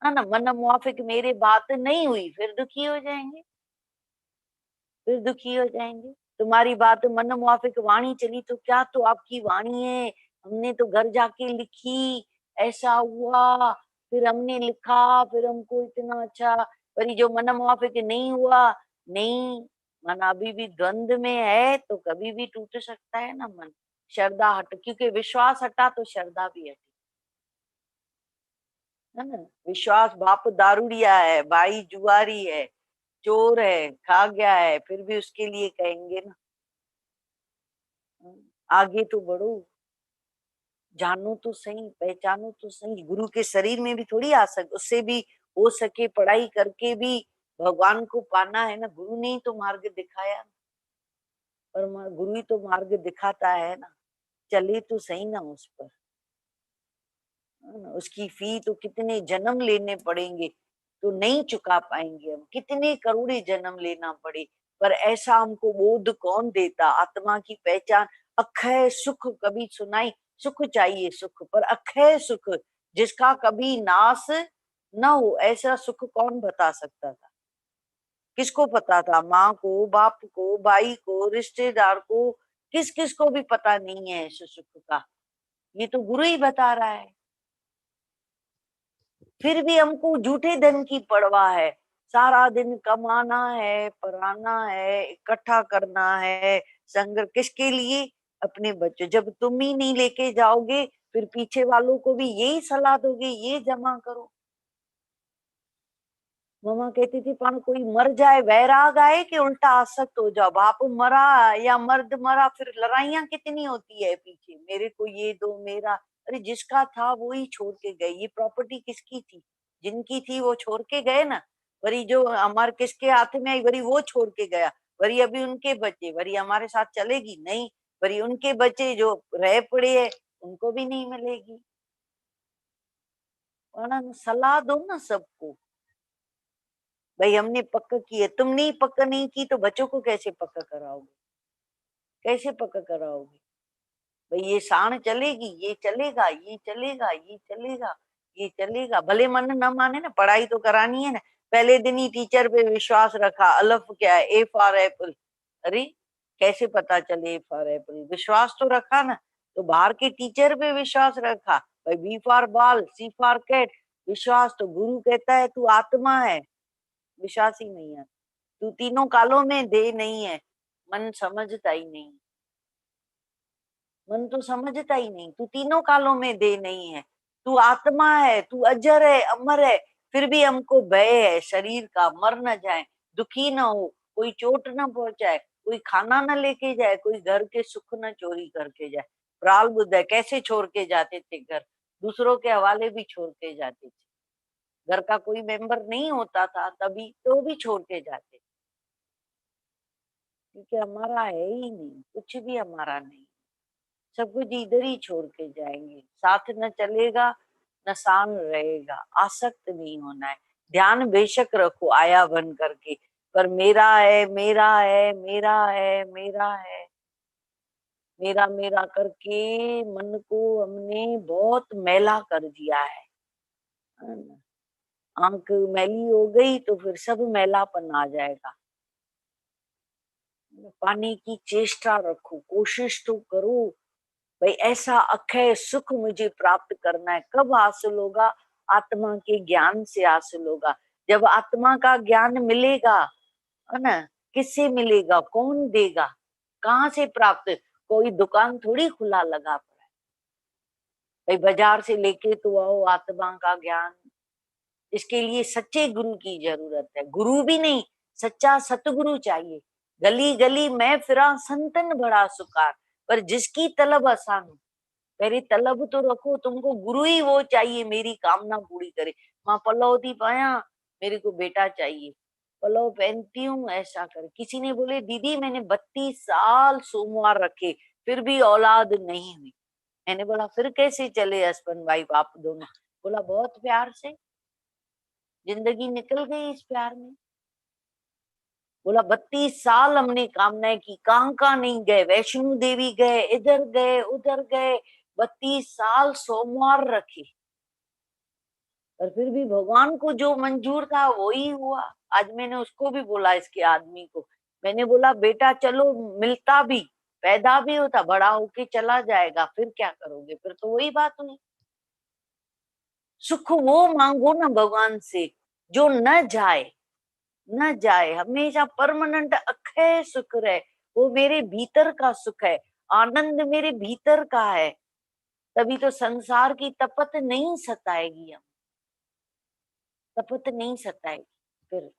है ना, मन मुआफिक मेरे बात नहीं हुई, फिर दुखी हो जाएंगे, फिर दुखी हो जाएंगे। तुम्हारी बात मन मुआफिक वाणी चली तो क्या, तो आपकी वाणी है, हमने तो घर जाके लिखी, ऐसा हुआ, फिर हमने लिखा, फिर हमको इतना अच्छा। पर ये जो मन मुआफिक नहीं हुआ, नहीं, मन अभी भी द्वंद में है, तो कभी भी टूट सकता है ना मन। श्रद्धा हट, क्योंकि विश्वास हटा तो श्रद्धा भी हटी, है ना। विश्वास बाप दारूडिया है, भाई जुआरी है, चोर है, खा गया है, फिर भी उसके लिए कहेंगे ना, आगे तो बढ़ो, जानो तो सही, पहचानो तो सही। गुरु के शरीर में भी थोड़ी आ सक, उससे भी हो सके पढ़ाई करके भी भगवान को पाना है ना, गुरु ने ही तो मार्ग दिखाया, पर गुरु ही तो मार्ग दिखाता है ना। चले तो सही ना उस पर, है ना? उसकी फी तो कितने जन्म लेने पड़ेंगे तो नहीं चुका पाएंगे हम, कितने करोड़े जन्म लेना पड़े, पर ऐसा हमको बोध कौन देता? आत्मा की पहचान अक्षय सुख, कभी सुनाई? सुख चाहिए सुख, पर अक्षय सुख जिसका कभी नाश न हो, ऐसा सुख कौन बता सकता था? किसको पता था? माँ को, बाप को, भाई को, रिश्तेदार को, किस किस को भी पता नहीं है इस सुख का। ये तो गुरु ही बता रहा है। फिर भी हमको झूठे धन की परवाह है। सारा दिन कमाना है, पढ़ाना है, इकट्ठा करना है, संग्रह किसके लिए? अपने बच्चों। जब तुम ही नहीं लेके जाओगे फिर पीछे वालों को भी यही सलाह दोगे, ये जमा करो। मम्मा कहती थी पण कोई मर जाए वैराग आए कि उल्टा आसक्त हो जाओ। बाप मरा या मर्द मरा, फिर लड़ाइयां कितनी होती है पीछे, मेरे को ये दो, मेरा। अरे जिसका था वो ही छोड़ के गए। ये प्रॉपर्टी किसकी थी? जिनकी थी वो छोड़ के गए ना। वरी जो हमारे किसके हाथ में आई, वरी वो छोड़ के गया। वरी अभी उनके बच्चे, वरी हमारे साथ चलेगी नहीं। वरी उनके बच्चे जो रह पड़े हैं उनको भी नहीं मिलेगी। वरना सलाह दो ना सबको। भाई हमने पक्का की है, तुमने ही पक्का नहीं की तो बच्चों को कैसे पक्का कराओगे? कैसे पक्का कराओगे? भाई ये साण चलेगी, ये चलेगा, ये चलेगा, ये चलेगा, ये चलेगा। भले मन न माने ना, पढ़ाई तो करानी है ना। पहले दिन ही टीचर पे विश्वास रखा, अलफ क्या है, ए फॉर एप्पल। अरे कैसे पता चले ए फॉर एप्पल? विश्वास तो रखा ना। तो बाहर के टीचर पे विश्वास रखा। भाई B for ball, C for cat. विश्वास तो गुरु कहता है तू आत्मा है। विश्वास ही नहीं है। तू तीनों कालों में दे नहीं है। मन समझता ही नहीं। मन तो समझता ही नहीं, तू तीनों कालों में दे नहीं है। तू आत्मा है, तू अजर है, अमर है। फिर भी हमको भय है शरीर का, मर न जाए, दुखी न हो, कोई चोट न पहुंचाए, कोई खाना न लेके जाए, कोई घर के सुख न चोरी करके जाए। प्राल बुद्ध है, कैसे छोड़ के जाते थे घर? दूसरों के हवाले भी छोड़ के जाते थे। घर का कोई मेंबर नहीं होता था तभी तो भी छोड़ के जाते, क्योंकि हमारा है ही नहीं, कुछ भी हमारा नहीं। सब कुछ इधर ही छोड़ के जाएंगे। साथ न चलेगा न साथ रहेगा। आसक्त नहीं होना है। ध्यान बेशक रखो आया बन करके, पर मेरा है, मेरा है, मेरा है, मेरा है, मेरा मेरा करके मन को हमने बहुत मैला कर दिया है ना? आंख मैली हो गई तो फिर सब मैलापन आ जाएगा। पाने की चेष्टा रखो, कोशिश तो करो। भाई ऐसा अक्षय सुख मुझे प्राप्त करना है। कब हासिल होगा? आत्मा के ज्ञान से हासिल होगा। जब आत्मा का ज्ञान मिलेगा, है ना? किससे मिलेगा? कौन देगा? कहाँ से प्राप्त? कोई दुकान थोड़ी खुला लगा पड़ा है। भाई बाजार से लेके तो आओ आत्मा का ज्ञान। इसके लिए सच्चे गुरु की जरूरत है। गुरु भी नहीं, सच्चा सतगुरु चाहिए। गली गली मैं फिरा संतन बड़ा सुकार, पर जिसकी तलब आसान हो। पहले तलब तो रखो, तुमको गुरु ही वो चाहिए मेरी कामना पूरी करे। माँ पल्लवती पाया, मेरे को बेटा चाहिए, पल्लव पहनती हूँ, ऐसा कर। किसी ने बोले दीदी मैंने 32 साल सोमवार रखे फिर भी औलाद नहीं हुई। मैंने बोला फिर कैसे चले हस्बैंड वाइफ आप दोनों? बोला बहुत प्यार से, जिंदगी निकल गई इस प्यार में। बोला 32 साल हमने कामनाएं की, कहाँ कहाँ नहीं गए, वैष्णो देवी गए, इधर गए उधर गए, 32 साल सोमवार रखे, पर फिर भी भगवान को जो मंजूर था वो ही हुआ। आज मैंने उसको भी बोला, इसके आदमी को मैंने बोला बेटा चलो मिलता भी, पैदा भी होता, बड़ा होके चला जाएगा, फिर क्या करोगे? फिर तो वही बात हुई। सुख वो मांगो ना भगवान से जो न जाए, न जाए, हमेशा परमानेंट अक्षय सुख रहे। वो मेरे भीतर का सुख है, आनंद मेरे भीतर का है। तभी तो संसार की तपत नहीं सताएगी, हम तपत नहीं सताएगी। फिर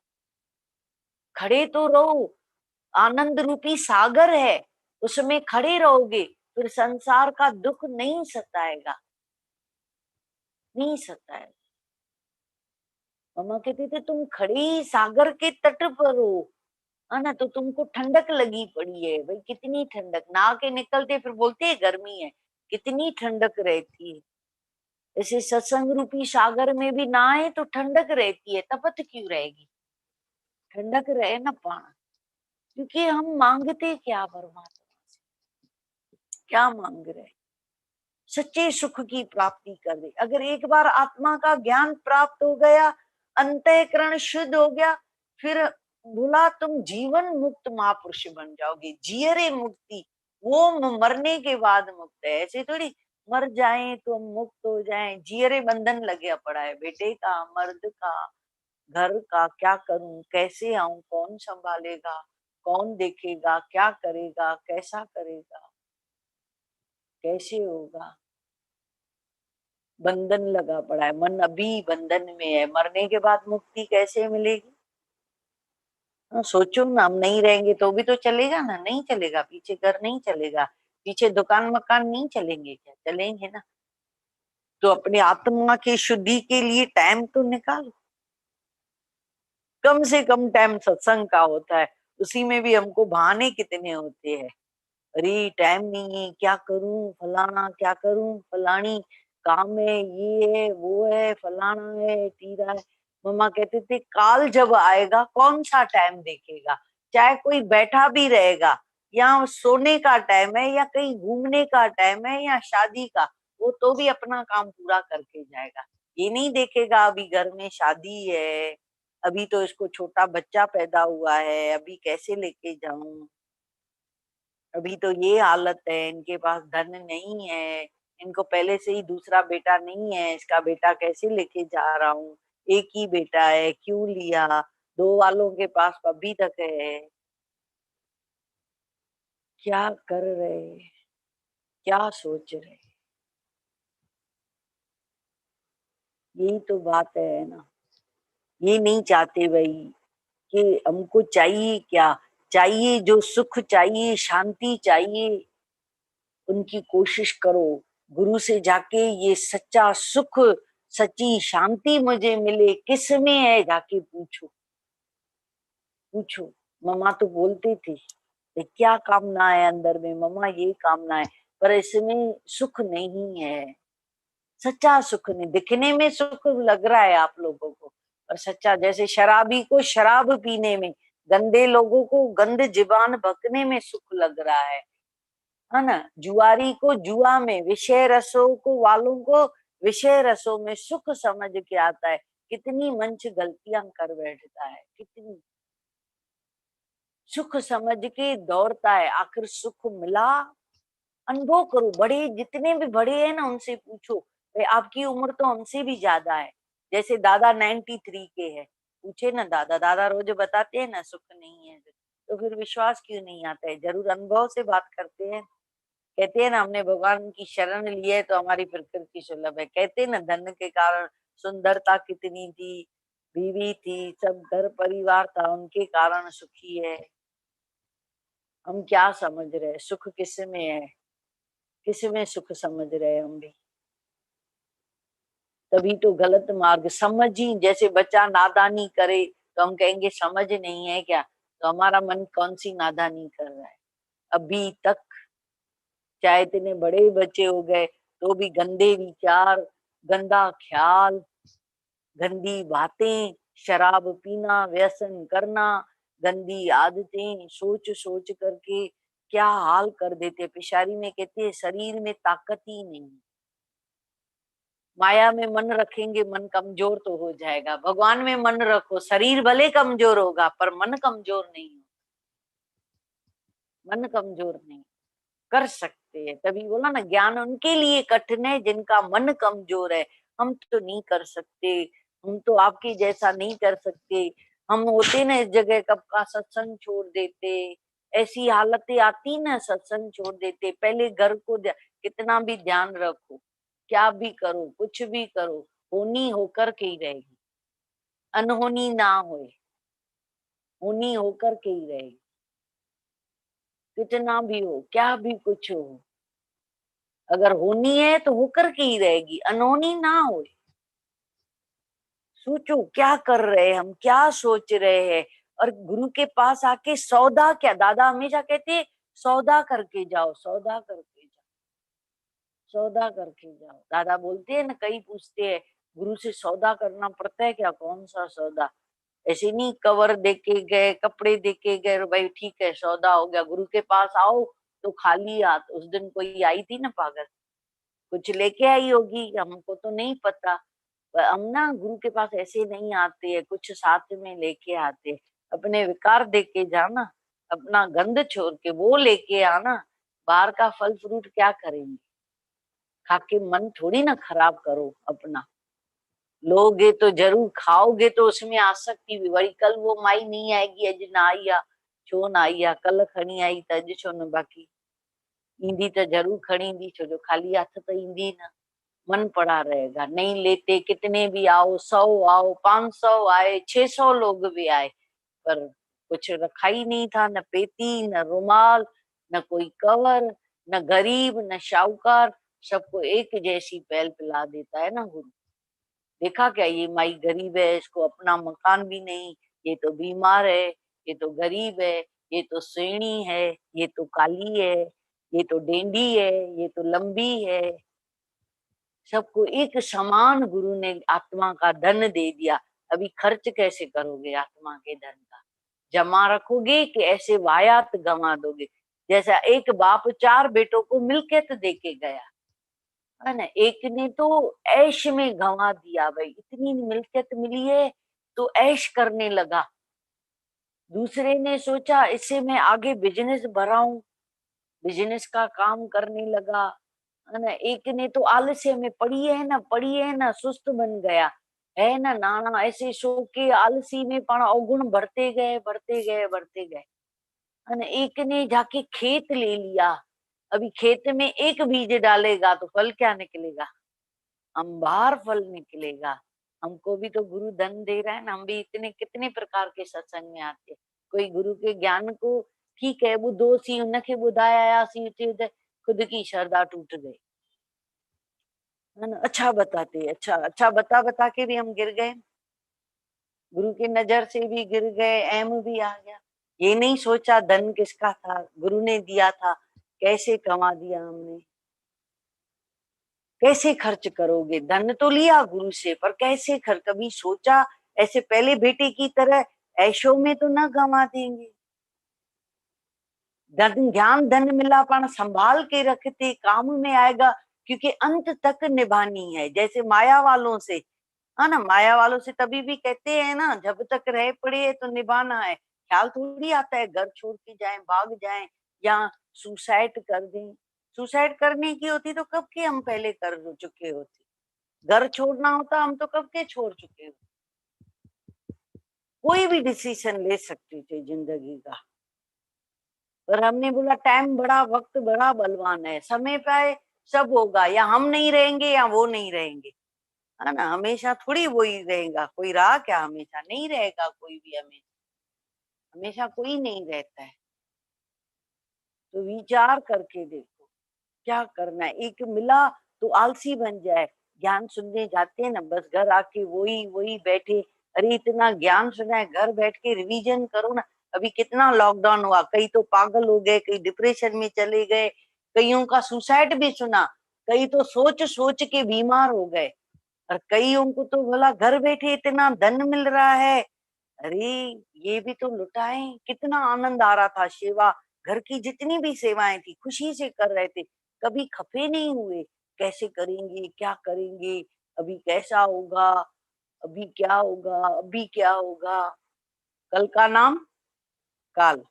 खड़े तो रहो, आनंद रूपी सागर है, उसमें खड़े रहोगे, फिर संसार का दुख नहीं सताएगा, नहीं सताएगा। मम्मा कहती थी तुम खड़ी सागर के तट पर हो, है ना, तो तुमको ठंडक लगी पड़ी है। भाई कितनी ठंडक, नहा के निकलते फिर बोलते है गर्मी है। कितनी ठंडक रहती है। ऐसे सत्संग रूपी सागर में भी नहाए तो ठंडक रहती है, तपत क्यों रहेगी? ठंडक रहे ना पाना, क्योंकि हम मांगते क्या परमात्मा से, क्या मांग रहे? सच्चे सुख की प्राप्ति कर दे। अगर एक बार आत्मा का ज्ञान प्राप्त हो गया, अंतःकरण शुद्ध हो गया, फिर बोला तुम जीवन मुक्त महापुरुष बन जाओगे। जियरे मुक्ति, वो मरने के बाद मुक्त है। ऐसे थोड़ी मर जाएं तो हम मुक्त हो जाएं। जियरे बंधन लगे पड़ा है, बेटे का, मर्द का, घर का, क्या करूं, कैसे आऊं, कौन संभालेगा, कौन देखेगा, क्या करेगा, कैसा करेगा, कैसे होगा। बंधन लगा पड़ा है, मन अभी बंधन में है। मरने के बाद मुक्ति कैसे मिलेगी? सोचो ना, हम नहीं रहेंगे तो भी तो चलेगा ना? नहीं चलेगा। पीछे घर नहीं चलेगा, पीछे दुकान मकान नहीं चलेंगे क्या? चलेंगे ना। तो अपनी आत्मा की शुद्धि के लिए टाइम तो निकालो। कम से कम टाइम सत्संग का होता है, उसी में भी हमको बहाने कितने होते हैं। अरे टाइम नहीं है, क्या करूं, फलाना, क्या करूं, फलानी, काम है, ये है, वो है, फलाना है, तीरा है। मम्मा कहते थे काल जब आएगा कौन सा टाइम देखेगा। चाहे कोई बैठा भी रहेगा, या सोने का टाइम है, या कहीं घूमने का टाइम है, या शादी का, वो तो भी अपना काम पूरा करके जाएगा। ये नहीं देखेगा अभी घर में शादी है, अभी तो इसको छोटा बच्चा पैदा हुआ है, अभी कैसे लेके जाऊं, अभी तो ये हालत है, इनके पास धन नहीं है, इनको पहले से ही दूसरा बेटा नहीं है, इसका बेटा कैसे लेके जा रहा हूँ, एक ही बेटा है, क्यों लिया, दो वालों के पास अभी तक है। क्या कर रहे, क्या सोच रहे? यही तो बात है ना। ये नहीं चाहते भाई कि हमको चाहिए क्या, चाहिए जो सुख चाहिए, शांति चाहिए, उनकी कोशिश करो। गुरु से जाके ये सच्चा सुख, सच्ची शांति मुझे मिले किस में है, जाके पूछो, पूछो। मम्मा तो बोलती थी ये क्या कामना है अंदर में, मम्मा ये कामना है, पर इसमें सुख नहीं है। सच्चा सुख नहीं, दिखने में सुख लग रहा है आप लोगों को, पर सच्चा, जैसे शराबी को शराब पीने में, गंदे लोगों को गंद जिबान बकने में सुख लग रहा है ना। जुआरी को जुआ में, विषय रसों को वालों को विषय रसों में सुख समझ के आता है। कितनी मंच गलतियां कर बैठता है, कितनी सुख समझ के दौड़ता है, आखिर सुख मिला। अनुभव करो, बड़े जितने भी बड़े हैं ना उनसे पूछो, भाई आपकी उम्र तो हमसे भी ज्यादा है। जैसे दादा 93 के हैं, पूछे ना दादा, दादा रोज बताते हैं ना सुख नहीं है, तो फिर विश्वास क्यों नहीं आता है? जरूर अनुभव से बात करते हैं। कहते हैं ना हमने भगवान की शरण ली है तो हमारी प्रकृति सुलभ है। कहते हैं ना धन के कारण सुंदरता कितनी थी, बीवी थी, सब घर परिवार था, उनके कारण सुखी है। हम क्या समझ रहे हैं सुख किस में है, किस में सुख समझ रहे हैं हम भी। तभी तो गलत मार्ग समझ ही, जैसे बच्चा नादानी करे तो हम कहेंगे समझ नहीं है क्या, तो हमारा मन कौन सी नादानी कर रहा है अभी तक? चाहे इतने बड़े बच्चे हो गए तो भी गंदे विचार, गंदा ख्याल, गंदी बातें, शराब पीना, व्यसन करना, गंदी आदतें, सोच सोच करके क्या हाल कर देते। पिशारी में कहते हैं शरीर में ताकत ही नहीं। माया में मन रखेंगे मन कमजोर तो हो जाएगा, भगवान में मन रखो, शरीर भले कमजोर होगा पर मन कमजोर नहीं, मन कमजोर नहीं कर सकते हैं। तभी बोला ना ज्ञान उनके लिए कठिन है जिनका मन कमजोर है। हम तो नहीं कर सकते, हम तो आपके जैसा नहीं कर सकते। हम होते ना इस जगह कब का सत्संग छोड़ देते, ऐसी हालतें आती ना सत्संग छोड़ देते। पहले घर को कितना भी ध्यान रखो, क्या भी करो, कुछ भी करो, होनी होकर के ही रहेगी, अनहोनी ना होए, होनी होकर के ही रहेगी। कितना भी हो, क्या भी कुछ हो, अगर होनी है तो होकर के ही रहेगी, अनहोनी ना हो। सोचो क्या कर रहे हैं हम, क्या सोच रहे हैं। और गुरु के पास आके सौदा क्या, दादा हमेशा कहते हैं सौदा करके जाओ, सौदा करके जाओ। सौदा करके जाओ। दादा बोलते हैं ना, कई पूछते हैं गुरु से सौदा करना पड़ता है क्या? कौन सा सौदा? ऐसे नहीं कवर देके गए, कपड़े देके गए, भाई ठीक है सौदा हो गया। गुरु के पास आओ तो खाली हाथ। उस दिन कोई आई थी ना पागल, कुछ लेके आई होगी, हमको तो नहीं पता। पर हम ना गुरु के पास ऐसे नहीं आते हैं, कुछ साथ में लेके आते हैं। अपने विकार देके जाना, अपना गंद छोड़ के वो लेके आना। बाहर का फल फ्रूट क्या करेंगे? खा के मन थोड़ी ना खराब करो अपना। लोगे तो जरूर, खाओगे तो उसमें आसक्ति भी। वही कल वो माई नहीं आएगी, अज ना आई आ, छो ना आई आ, कल खणी आई त अज छो न बाकी। ईंदी तो जरूर खणी ईंदी, छो जो खाली हथ तो ईंदी ना। मन पड़ा रहेगा, नहीं लेते कितने भी आओ, 100 आओ, 500 आए, 600 लोग भी आए, पर कुछ रखा ही नहीं था, न पेटी न रुमाल, न कोई कवर, न गरीब न शाहूकार। सबको एक जैसी पहल पिला देता है ना गुरु। देखा क्या, ये माई गरीब है, इसको अपना मकान भी नहीं, ये तो बीमार है, ये तो गरीब है, ये तो सेणी है, ये तो काली है, ये तो डेंडी है, ये तो लंबी है। सबको एक समान गुरु ने आत्मा का धन दे दिया। अभी खर्च कैसे करोगे आत्मा के धन का? जमा रखोगे कि ऐसे वायात गंवा दोगे? जैसा एक बाप 4 बेटों को मिल्कियत दे के गया है ना, एक ने तो ऐश में गंवा दिया। भाई इतनी मिल्कियत मिली है तो ऐश करने लगा। दूसरे ने सोचा इससे मैं आगे बिजनेस बढ़ाऊं, बिजनेस का काम करने लगा है ना। एक ने तो आलस्य में पड़ी है ना सुस्त बन गया है ना। नाना ऐसे सो के आलसी में पण अवगुण बढ़ते गए बढ़ते गए बढ़ते गए है ना। एक ने जाके खेत ले लिया। अभी खेत में एक बीज डालेगा तो फल क्या निकलेगा? अंबार फल निकलेगा। हमको भी तो गुरु धन दे रहा है ना, हम भी इतने कितने प्रकार के सत्संग में आते। कोई गुरु के ज्ञान को ठीक है ॿुधो सी, उनखे ॿुधाए आयासीं, उते त खुद की श्रद्धा टूट गई है ना। अच्छा बताते, अच्छा अच्छा बता बता के भी हम गिर गए, गुरु की नजर से भी गिर गए, एम भी आ गया। ये नहीं सोचा धन किसका था, गुरु ने दिया था, कैसे कमा दिया हमने। कैसे खर्च करोगे? धन तो लिया गुरु से, पर कैसे खर्च? कभी सोचा ऐसे पहले बेटे की तरह ऐशो में तो ना गंवा देंगे। धन ज्ञान धन मिला पण संभाल के रखते, काम में आएगा, क्योंकि अंत तक निभानी है। जैसे माया वालों से है ना, माया वालों से तभी भी कहते हैं ना, जब तक रह पड़े तो निभाना है। ख्याल थोड़ी आता है घर छोड़ के जाएं, भाग जाएं या सुसाइड कर दें। सुसाइड करने की होती तो कब के हम पहले कर चुके होते। घर छोड़ना होता हम तो कब के छोड़ चुके होते। कोई भी डिसीजन ले सकते थे जिंदगी का, पर हमने बोला टाइम बड़ा, वक्त बड़ा बलवान है, समय पे सब होगा, या हम नहीं रहेंगे या वो नहीं रहेंगे है ना। हमेशा थोड़ी वो ही रहेगा, कोई रहा क्या? हमेशा नहीं रहेगा कोई भी, हमेशा हमेशा कोई नहीं रहता है। तो विचार करके देखो क्या करना है। एक मिला तो आलसी बन जाए, ज्ञान सुनने जाते हैं ना, बस घर आके वही वही बैठे। अरे इतना ज्ञान सुना है, घर बैठ के रिवीजन करो ना। अभी कितना लॉकडाउन हुआ, कई तो पागल हो गए, कई डिप्रेशन में चले गए, कईयों का सुसाइड भी सुना, कई तो सोच सोच के बीमार हो गए, और कईयों को तो बोला घर बैठे इतना धन मिल रहा है। अरे ये भी तो लुटाए, कितना आनंद आ रहा था। सेवा, घर की जितनी भी सेवाएं थी खुशी से कर रहे थे, कभी खफे नहीं हुए। कैसे करेंगे, क्या करेंगे, अभी कैसा होगा, अभी क्या होगा, अभी क्या होगा। कल का नाम काल,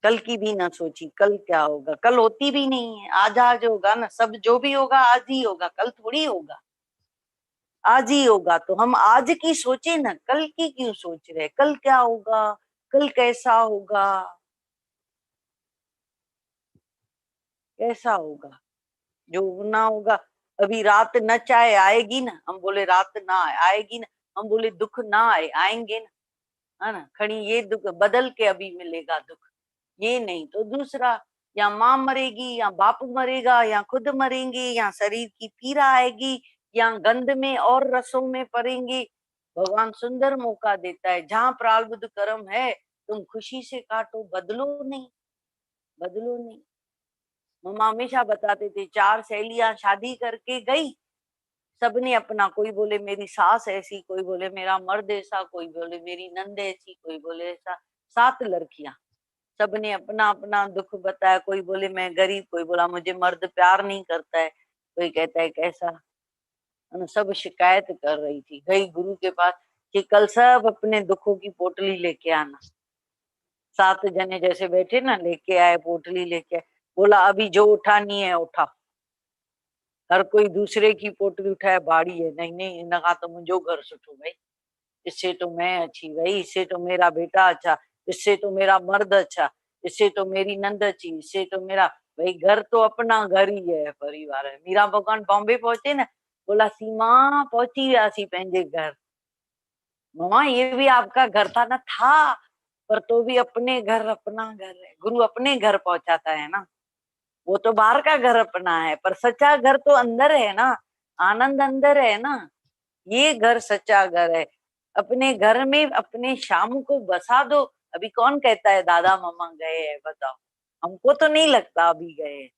कल की भी ना सोची, कल क्या होगा। कल होती भी नहीं है, आज आज होगा ना सब, जो भी होगा आज ही होगा, कल थोड़ी होगा। आज ही होगा तो हम आज की सोचे ना, कल की क्यों सोच रहे? कल क्या होगा, कल कैसा होगा, कैसा होगा, जो होना होगा। अभी रात न चाहे आएगी ना, हम बोले रात ना आएगी ना, हम बोले दुख ना आए, आएंगे ना है ना। खड़ी ये दुख बदल के अभी मिलेगा दुख, ये नहीं तो दूसरा। या माँ मरेगी या बाप मरेगा या खुद मरेंगे या शरीर की पीड़ा आएगी या गंध में और रसों में पड़ेंगे। भगवान सुंदर मौका देता है, जहां प्रारब्ध कर्म है तुम खुशी से काटो, बदलो नहीं, बदलो नहीं। मम्मा हमेशा बताते थे 4 सहेलियां शादी करके गई, सबने अपना, कोई बोले मेरी सास ऐसी, कोई बोले मेरा मर्द ऐसा, कोई बोले मेरी नंद ऐसी, कोई बोले ऐसा। 7 लड़कियां, सबने अपना अपना दुख बताया। कोई बोले मैं गरीब, कोई बोला मुझे मर्द प्यार नहीं करता है, कोई कहता है कैसा। सब शिकायत कर रही थी। गई गुरु के पास कि कल सब अपने दुखों की पोटली लेके आना। 7 जने जैसे बैठे ना, लेके आए पोटली लेके आए। बोला अभी जो उठानी है उठा। हर कोई दूसरे की पोटली उठाए, बाड़ी है, नहीं नहीं इन्हें कहा तो मुझे घर सुठो भाई, इससे तो मैं अच्छी भाई, इससे तो मेरा बेटा अच्छा, इससे तो मेरा मर्द अच्छा, इससे तो मेरी नंद अच्छी, इससे तो मेरा भाई घर तो अपना घर ही है, परिवार है। मीरा भगवान बॉम्बे पहुंचे ना, बोला सीमा पहुंची व्यासी पंहिंजे घर। मामा ये भी आपका घर था ना, था, पर तो भी अपने घर अपना घर है। गुरु अपने घर पहुंचाता है ना, वो तो बाहर का घर अपना है, पर सच्चा घर तो अंदर है ना, आनंद अंदर है ना। ये घर सच्चा घर है। अपने घर में अपने शाम को बसा दो। अभी कौन कहता है दादा मम्मा गए हैं, बताओ। हमको तो नहीं लगता अभी गए हैं।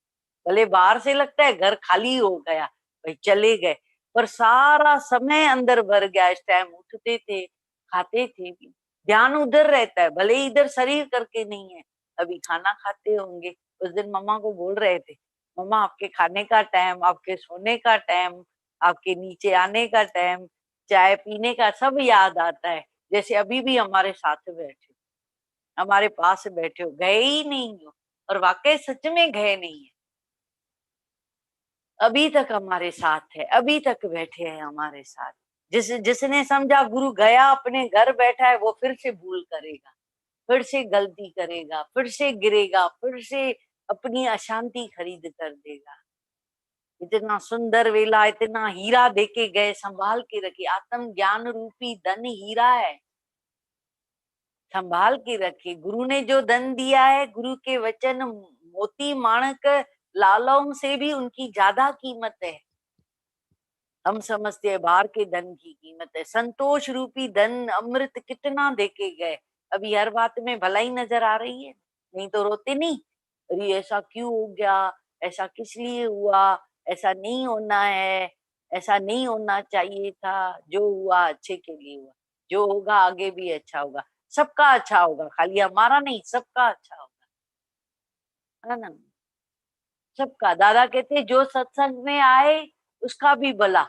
भले बाहर से लगता है घर खाली हो गया, भाई चले गए, पर सारा समय अंदर भर गया। इस टाइम उठते थे, खाते थे भी, ध्यान उधर रहता है, भले इधर शरीर करके नहीं है। अभी खाना खाते होंगे। उस दिन मम्मा को बोल रहे थे, मम्मा आपके खाने का टाइम, आपके सोने का टाइम, आपके नीचे आने का टाइम, चाय पीने का सब याद आता है। जैसे अभी भी हमारे साथ बैठे, हमारे पास बैठे हो, गए ही नहीं हो। और वाकई सच में गए नहीं है, अभी तक हमारे साथ है, अभी तक बैठे हैं हमारे साथ। जिसने समझा गुरु गया अपने घर बैठा है, वो फिर से भूल करेगा, फिर से गलती करेगा, फिर से गिरेगा, फिर से अपनी अशांति खरीद कर देगा। इतना सुंदर वेला, इतना हीरा देके गए, संभाल के रखिए। आत्म ज्ञान रूपी धन हीरा है, संभाल के रखिए। गुरु ने जो धन दिया है, गुरु के वचन मोती माणक लालों से भी उनकी ज्यादा कीमत है। हम समझते हैं बाहर के धन की कीमत है। संतोष रूपी धन अमृत कितना देके गए। अभी हर बात में भलाई नजर आ रही है, नहीं तो रोते नहीं, अरे ऐसा क्यों हो गया, ऐसा किस लिए हुआ, ऐसा नहीं होना है, ऐसा नहीं होना चाहिए था। जो हुआ अच्छे के लिए हुआ, जो होगा आगे भी अच्छा होगा, सबका अच्छा होगा, खाली हमारा नहीं, सबका अच्छा होगा, है ना। सबका। दादा कहते जो सत्संग में आए उसका भी भला,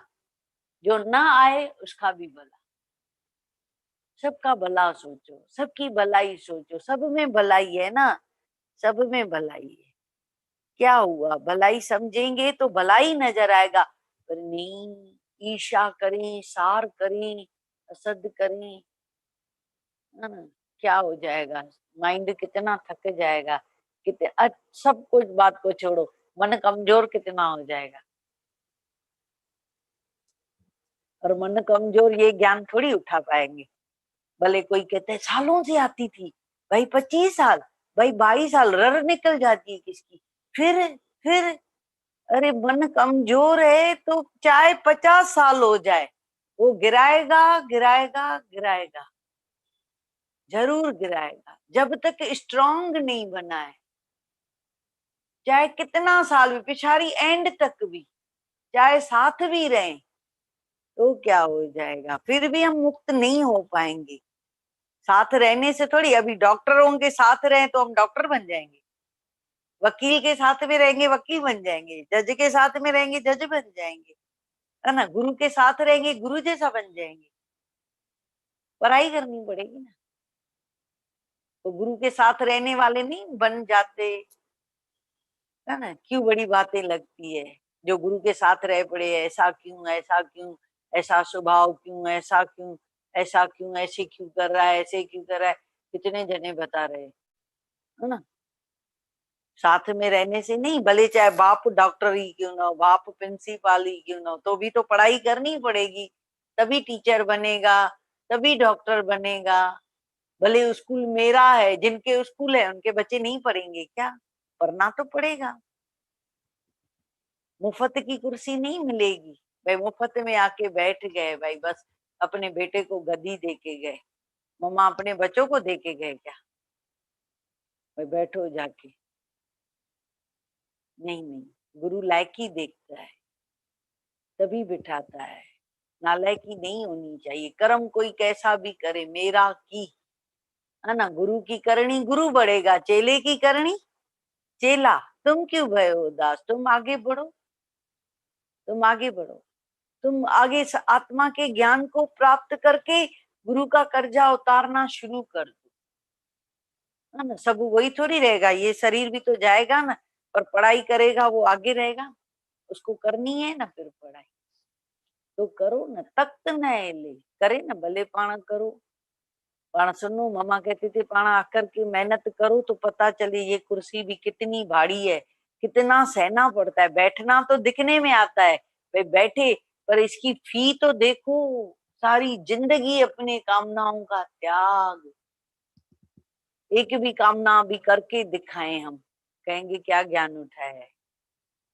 जो ना आए उसका भी भला। सबका भला सोचो, सबकी भलाई सोचो, सब में भलाई है ना, सब में भलाई है। क्या हुआ, भलाई समझेंगे तो भलाई नजर आएगा, पर नहीं, ईर्ष्या करें, सार करें, असद करें, है ना, क्या हो जाएगा। माइंड कितना थक जाएगा, कितने सब कुछ बात को छोड़ो, मन कमजोर कितना हो जाएगा। और मन कमजोर ये ज्ञान थोड़ी उठा पाएंगे। भले कोई कहते हैं सालों से आती थी, भाई 25 साल, भाई 22 साल, रर निकल जाती है किसकी। फिर अरे मन कमजोर है तो चाहे 50 साल हो जाए, वो गिराएगा गिराएगा गिराएगा, जरूर गिराएगा। जब तक स्ट्रांग नहीं बना है, चाहे कितना साल भी, पिछाड़ी एंड तक भी, चाहे साथ भी रहे, तो क्या हो जाएगा, फिर भी हम मुक्त नहीं हो पाएंगे। साथ रहने से थोड़ी, अभी डॉक्टरों के साथ रहे तो हम डॉक्टर बन जाएंगे, वकील के साथ में रहेंगे वकील बन जाएंगे, जज के साथ में रहेंगे जज बन जाएंगे, है ना, गुरु के साथ रहेंगे गुरु जैसा बन जाएंगे। पढ़ाई करनी पड़ेगी ना, तो गुरु के साथ रहने वाले नहीं बन जाते, है ना। क्यों बड़ी बातें लगती है, जो गुरु के साथ रह पड़े, ऐसा क्यों, ऐसा क्यों, ऐसा स्वभाव क्यों, ऐसा क्यों, ऐसा क्यों, ऐसे क्यों कर रहा है, ऐसे क्यों कर रहा है, कितने जने बता रहे हैं, है ना। साथ में रहने से नहीं, भले चाहे बाप डॉक्टर ही क्यों ना हो, बाप प्रिंसिपल ही क्यों ना हो, तो भी तो पढ़ाई करनी पड़ेगी, तभी टीचर बनेगा, तभी डॉक्टर बनेगा। भले स्कूल मेरा है, जिनके स्कूल है उनके बच्चे नहीं पढ़ेंगे क्या, पढ़ना तो पड़ेगा। मुफ्त की कुर्सी नहीं मिलेगी, भाई मुफ्त में आके बैठ गए, भाई बस अपने बेटे को गद्दी दे के गए, मम्मा अपने बच्चों को दे के गए क्या, भाई बैठो जाके, नहीं नहीं, गुरु लायकी देखता है तभी बिठाता है, नालायकी नहीं होनी चाहिए। कर्म कोई कैसा भी करे, मेरा की, है ना, गुरु की करनी गुरु बढ़ेगा, चेले की करनी चेला। तुम क्यों भय उदास, तुम आगे बढ़ो, तुम आगे बढ़ो, तुम आगे आत्मा के ज्ञान को प्राप्त करके गुरु का कर्जा उतारना शुरू कर दो, है ना। सब वही थोड़ी रहेगा, ये शरीर भी तो जाएगा ना, पर पढ़ाई करेगा वो आगे रहेगा, उसको करनी है ना फिर पढ़ाई, तो करो ना, तख्त न ले करे ना, भले पाण करो। पाण सुनो, मम्मा कहती थी पाण आकर के मेहनत करो तो पता चले ये कुर्सी भी कितनी भारी है, कितना सहना पड़ता है। बैठना तो दिखने में आता है, भाई बैठे, पर इसकी फी तो देखो, सारी जिंदगी अपने कामनाओं का त्याग। एक भी कामना भी करके दिखाएं हम, कहेंगे क्या ज्ञान उठाया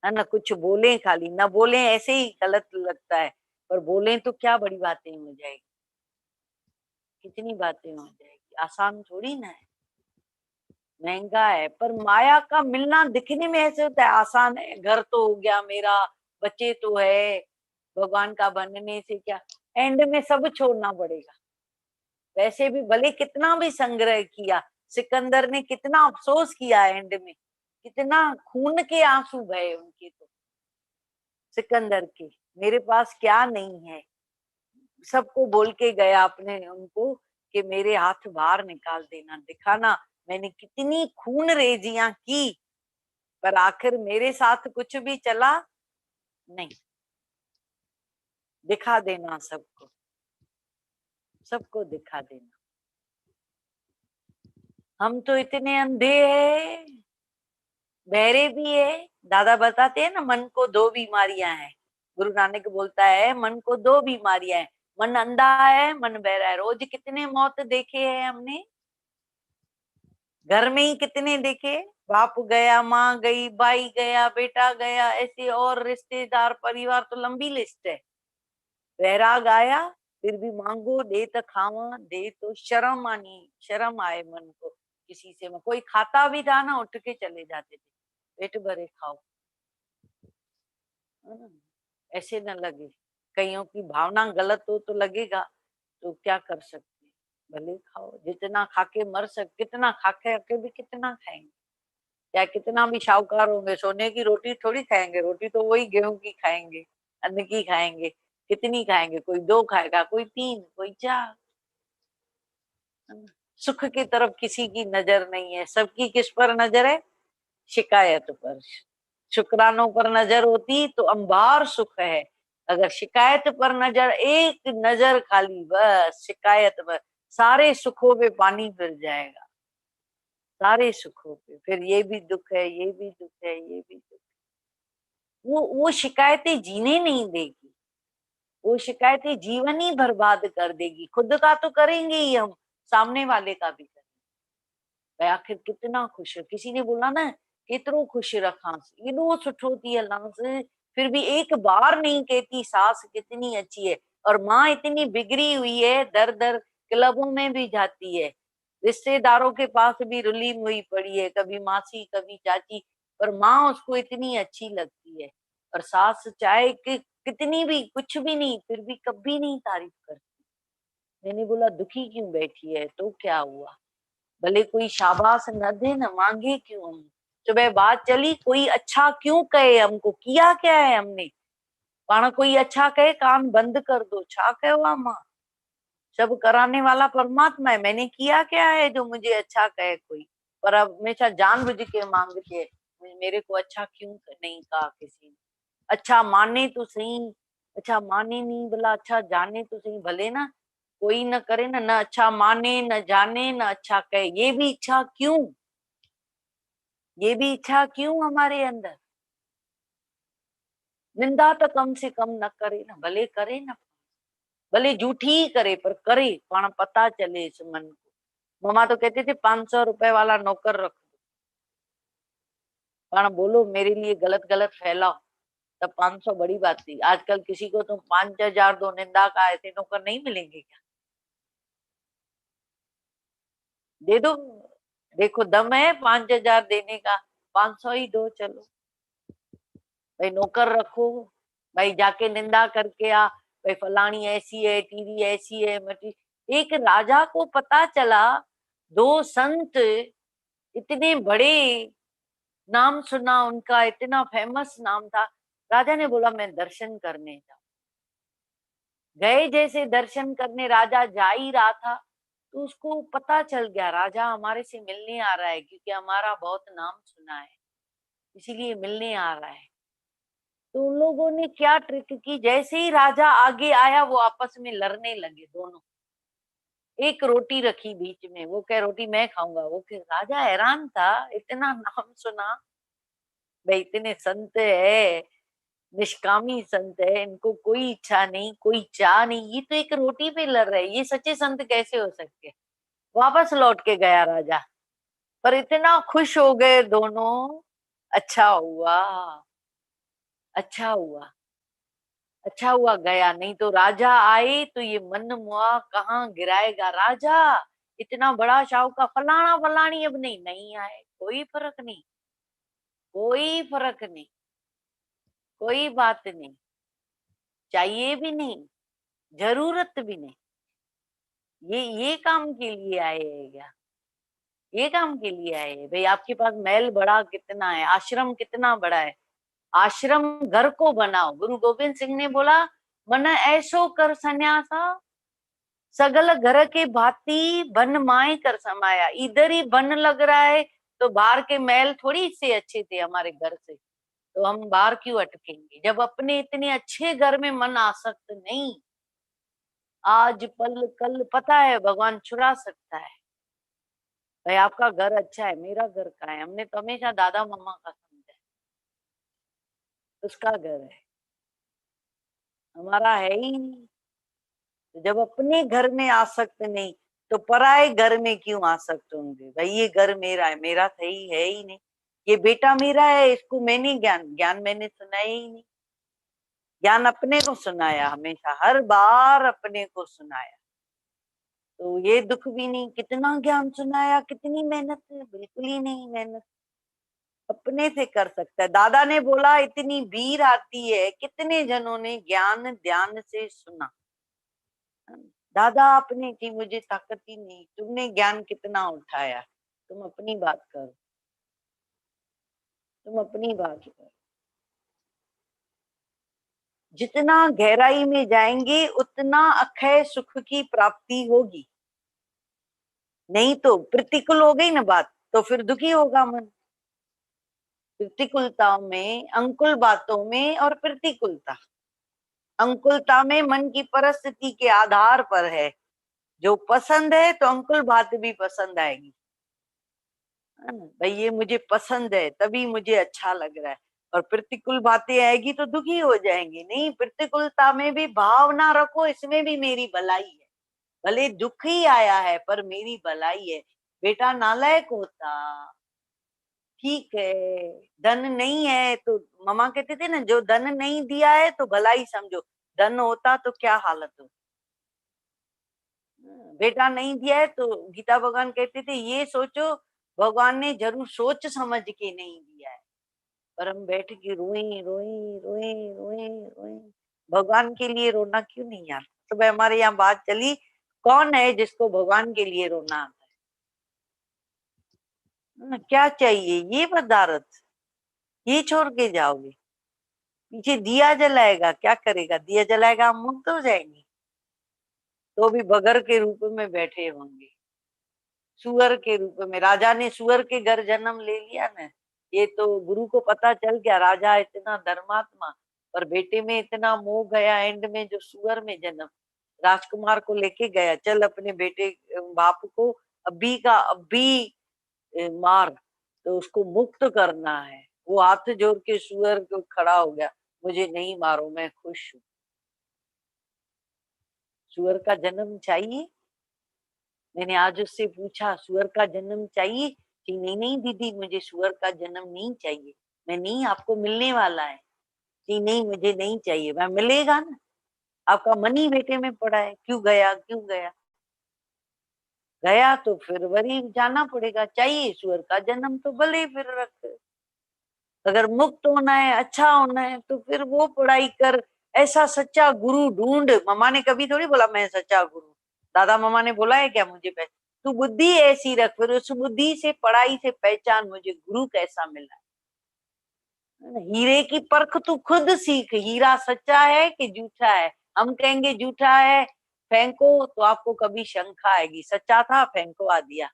है ना। कुछ बोले खाली, ना बोले ऐसे ही गलत लगता है, पर बोले तो क्या बड़ी बातें हो जाएगी, कितनी बातें हो जाएगी, आसान थोड़ी ना है, महंगा है। पर माया का मिलना दिखने में ऐसे होता है आसान है, घर तो हो गया मेरा, बच्चे तो है, भगवान का बनने से क्या, एंड में सब छोड़ना पड़ेगा। वैसे भी भले कितना भी संग्रह किया, सिकंदर ने कितना अफसोस किया एंड में, कितना खून के आंसू बहे उनके तो, सिकंदर के, मेरे पास क्या नहीं है। सबको बोल के गया अपने उनको कि मेरे हाथ बाहर निकाल देना, दिखाना मैंने कितनी खून रेजियां की, पर आखिर मेरे साथ कुछ भी चला नहीं। दिखा देना सबको, सबको दिखा देना। हम तो इतने अंधे हैं, बहरे भी है। दादा बताते हैं ना, मन को दो बीमारियां हैं। गुरु नानक बोलता है मन को दो बीमारियां हैं, मन अंधा है, मन बहरा है। रोज कितने मौत देखे हैं हमने, घर में ही कितने देखे, बाप गया, माँ गई, भाई गया, बेटा गया, ऐसे और रिश्तेदार परिवार तो लंबी लिस्ट है। वैराग आया, फिर भी मांगो दे तो खावा, दे तो शर्म आनी, शर्म आए मन को किसी से। में कोई खाता भी था ना, उठ के चले जाते थे, पेट भरे खाओ, है ना, ऐसे न लगे। कईयों की भावना गलत हो तो लगेगा, तो क्या कर सकते हैं, भले खाओ, जितना खा के मर सक, कितना खा के भी कितना खाएंगे, या कितना भी शाहूकार होंगे, सोने की रोटी थोड़ी खाएंगे, रोटी तो वही गेहूं की खाएंगे, अन्न की खाएंगे। कितनी खाएंगे, कोई दो खाएगा, कोई तीन, कोई चार, है ना? सुख की तरफ किसी की नजर नहीं है, सबकी किस पर नजर है, शिकायत पर। शुक्रानों पर नजर होती तो अंबार सुख है, अगर शिकायत पर नजर, एक नजर खाली बस शिकायत पर, सारे सुखों पे पानी फिर जाएगा, सारे सुखों पे। फिर ये भी दुख है, ये भी दुख है, ये भी दुख है। वो शिकायतें जीने नहीं देगी, वो शिकायतें जीवन ही बर्बाद कर देगी। खुद का तो करेंगे ही हम, सामने वाले का भी करेंगे। भाई आखिर कितना खुश है, किसी ने बोला ना, कितनो खुश रखा, इनो सुठो थी अल्लाह से, फिर भी एक बार नहीं कहती सास कितनी अच्छी है। और माँ इतनी बिगड़ी हुई है, दर दर क्लबों में भी जाती है, रिश्तेदारों के पास भी रुली हुई पड़ी है, कभी मासी कभी चाची, पर माँ उसको इतनी अच्छी लगती है। और सास चाहे कि कितनी भी कुछ भी नहीं, फिर भी कभी नहीं तारीफ करती। मैंने बोला दुखी क्यों बैठी है, तो क्या हुआ, भले कोई शाबाश न दे न मांगे क्यों हम, सुबह बात चली कोई अच्छा क्यों कहे, हमको किया क्या है हमने, पाण कोई अच्छा कहे कान बंद कर दो, छा कयो आ मां, सब कराने वाला परमात्मा है, मैंने किया क्या है जो मुझे अच्छा कहे कोई। पर अब हमेशा जानबूझ के मांगते हैं, मेरे को अच्छा क्यों नहीं कहा किसी ने, अच्छा माने तो सही, अच्छा माने नहीं भला, अच्छा जाने तो सही, भले ना कोई न करे ना, न अच्छा माने न जाने न अच्छा कहे, ये भी इच्छा क्यों, ये भी इच्छा क्यों हमारे अंदर। निंदा तो कम से कम न करे ना, भले करे ना, भले झूठी ही करे पर करे, पण पता चले इस मन को। मम्मा तो कहते थे 500 रुपए वाला नौकर रख दो, पण बोलो मेरे लिए गलत गलत फैलाओ, तब 500 बड़ी बात थी। आजकल किसी को तुम 5,000 दो, निंदा का ऐसे नौकर नहीं मिलेंगे क्या, दे दो, देखो दम है 5,000 देने का, 500 ही दो चलो। भाई नौकर रखो, भाई जाके निंदा करके आ, भाई फलानी ऐसी है, टीवी ऐसी है, मटी। एक राजा को पता चला, दो संत इतने बड़े, नाम सुना उनका, इतना फेमस नाम था। राजा ने बोला मैं दर्शन करने जाऊं। गए जैसे दर्शन करने, राजा जा ही रहा था तो उसको पता चल गया राजा हमारे से मिलने आ रहा है, क्योंकि हमारा बहुत नाम सुना है, इसीलिए मिलने आ रहा है। तो उन लोगों ने क्या ट्रिक की, जैसे ही राजा आगे आया वो आपस में लड़ने लगे दोनों। एक रोटी रखी बीच में, वो कह रोटी मैं खाऊंगा, वो कह, राजा हैरान था, इतना नाम सुना, भाई इतने संत है, निष्कामी संत है, इनको कोई इच्छा नहीं, कोई चाह नहीं, ये तो एक रोटी पे लड़ रहे, ये सच्चे संत कैसे हो सकते हैं। वापस लौट के गया राजा, पर इतना खुश हो गए दोनों। अच्छा हुआ, अच्छा हुआ, अच्छा हुआ गया, नहीं तो राजा आए तो ये मन मुआ कहाँ गिराएगा राजा। इतना बड़ा शाहूकार, फलाना फलानी, अब नहीं, नहीं आए, कोई फर्क नहीं, कोई फर्क नहीं, कोई बात नहीं, चाहिए भी नहीं, जरूरत भी नहीं। ये काम के लिए आए हैं क्या? ये काम के लिए आए हैं भाई? आपके पास महल बड़ा कितना है, आश्रम कितना बड़ा है, आश्रम घर को बनाओ। गुरु गोविंद सिंह ने बोला, मन ऐसो कर सन्यासा, सगल घर के भांति बन माए कर समाया। इधर ही बन लग रहा है तो बाहर के महल थोड़ी से अच्छे थे हमारे घर से, तो हम बाहर क्यों अटकेंगे जब अपने इतने अच्छे घर में मन आसक्त नहीं। आज पल कल पता है भगवान चुरा सकता है। भाई आपका घर अच्छा है, मेरा घर कहाँ है? हमने तो हमेशा दादा मम्मा का समझा है, उसका घर है, हमारा है ही नहीं। तो जब अपने घर में आसक्त नहीं तो पराए घर में क्यों आसक्त होंगे? भाई ये घर मेरा है, मेरा सही है ही नहीं। ये बेटा मेरा है, इसको मैंने ज्ञान ज्ञान मैंने सुनाया ही नहीं। ज्ञान अपने को सुनाया, हमेशा हर बार अपने को सुनाया। तो ये दुख भी नहीं, कितना ज्ञान सुनाया, कितनी मेहनत है, बिल्कुल ही नहीं मेहनत, अपने से कर सकता है। दादा ने बोला इतनी भीड़ आती है, कितने जनों ने ज्ञान ध्यान से सुना। दादा आपने की मुझे ताकत ही नहीं, तुमने ज्ञान कितना उठाया, तुम अपनी बात करो, तुम अपनी बात करो। जितना गहराई में जाएंगे उतना अक्षय सुख की प्राप्ति होगी। नहीं तो प्रतिकूल हो गई ना बात, तो फिर दुखी होगा मन। प्रतिकूलताओं में, अंकुल बातों में और प्रतिकूलता, अंकुलता में मन की परिस्थिति के आधार पर है। जो पसंद है तो अंकुल बात भी पसंद आएगी, है ना? भाई ये मुझे पसंद है तभी मुझे अच्छा लग रहा है, और प्रतिकूल बातें आएगी तो दुखी हो जाएंगे। नहीं, प्रतिकूलता में भी भावना रखो, इसमें भी मेरी भलाई है, भले दुख ही आया है पर मेरी भलाई है। बेटा नालायक होता, ठीक है, धन नहीं है तो, मम्मा कहते थे ना, जो धन नहीं दिया है तो भलाई समझो, धन होता तो क्या हालत हो। बेटा नहीं दिया है तो गीता भगवान कहते थे ये सोचो, भगवान ने जरूर सोच समझ के नहीं दिया है। पर हम बैठ के रोए रोए रोए रोए रोए, भगवान के लिए रोना क्यों नहीं आता? सुबह हमारे यहाँ बात चली, कौन है जिसको भगवान के लिए रोना आता है? क्या चाहिए ये पदार्थ, ये छोड़ के जाओगे? पीछे दिया जलाएगा, क्या करेगा? दिया जलाएगा, हम मुक्त हो जाएंगे, तो भी बगर के रूप में बैठे होंगे, सुअर के रूप में। राजा ने सुअर के घर जन्म ले लिया ना, ये तो गुरु को पता चल गया, राजा इतना धर्मात्मा, पर बेटे में इतना मोह गया, एंड में जो सुअर में जन्म। राजकुमार को लेके गया, चल अपने बेटे बाप को अभी का अभी मार, तो उसको मुक्त करना है। वो हाथ जोड़ के सुअर को खड़ा हो गया, मुझे नहीं मारो, मैं खुश हूँ। सुअर का जन्म चाहिए? मैंने आज उससे पूछा सुअर का जन्म चाहिए कि नहीं? नहीं दीदी मुझे सुअर का जन्म नहीं चाहिए। मैं नहीं, आपको मिलने वाला है कि नहीं, मुझे नहीं चाहिए। मैं मिलेगा ना, आपका मन ही बेटे में पड़ा है, क्यों गया क्यों गया? गया तो फिर वही जाना पड़ेगा, चाहिए सुअर का जन्म तो भले फिर रख। अगर मुक्त होना है, अच्छा होना है, तो फिर वो पढ़ाई कर। ऐसा सच्चा गुरु ढूंढ। मम्मा ने कभी थोड़ी बोला मैं सच्चा गुरु, दादा मम्मा ने बोला है क्या मुझे तू बुद्धि ऐसी रख, फिर उस बुद्धि से पढ़ाई से पहचान मुझे गुरु कैसा मिला है। हीरे की परख तू खुद सीख, हीरा सच्चा है कि झूठा है। हम कहेंगे झूठा है, फेंको, तो आपको कभी शंका आएगी, सच्चा था फेंकवा दिया,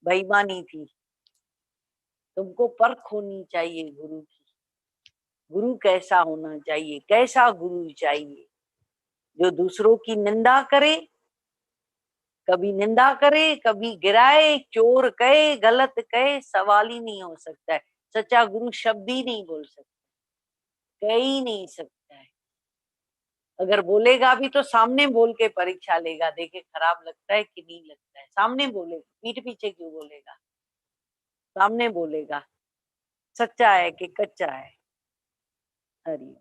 बेईमानी थी। तुमको परख होनी चाहिए गुरु की। गुरु कैसा होना चाहिए, कैसा गुरु चाहिए? जो दूसरों की निंदा करे, कभी निंदा करे, कभी गिराए, चोर कहे, गलत कहे, सवाल ही नहीं हो सकता है। सच्चा गुरु शब्द ही नहीं बोल सकता, कह ही नहीं सकता है। अगर बोलेगा भी तो सामने बोल के परीक्षा लेगा, देखे खराब लगता है कि नहीं लगता है। सामने बोलेगा, पीठ पीछे क्यों बोलेगा? सामने बोलेगा, सच्चा है कि कच्चा है। हरि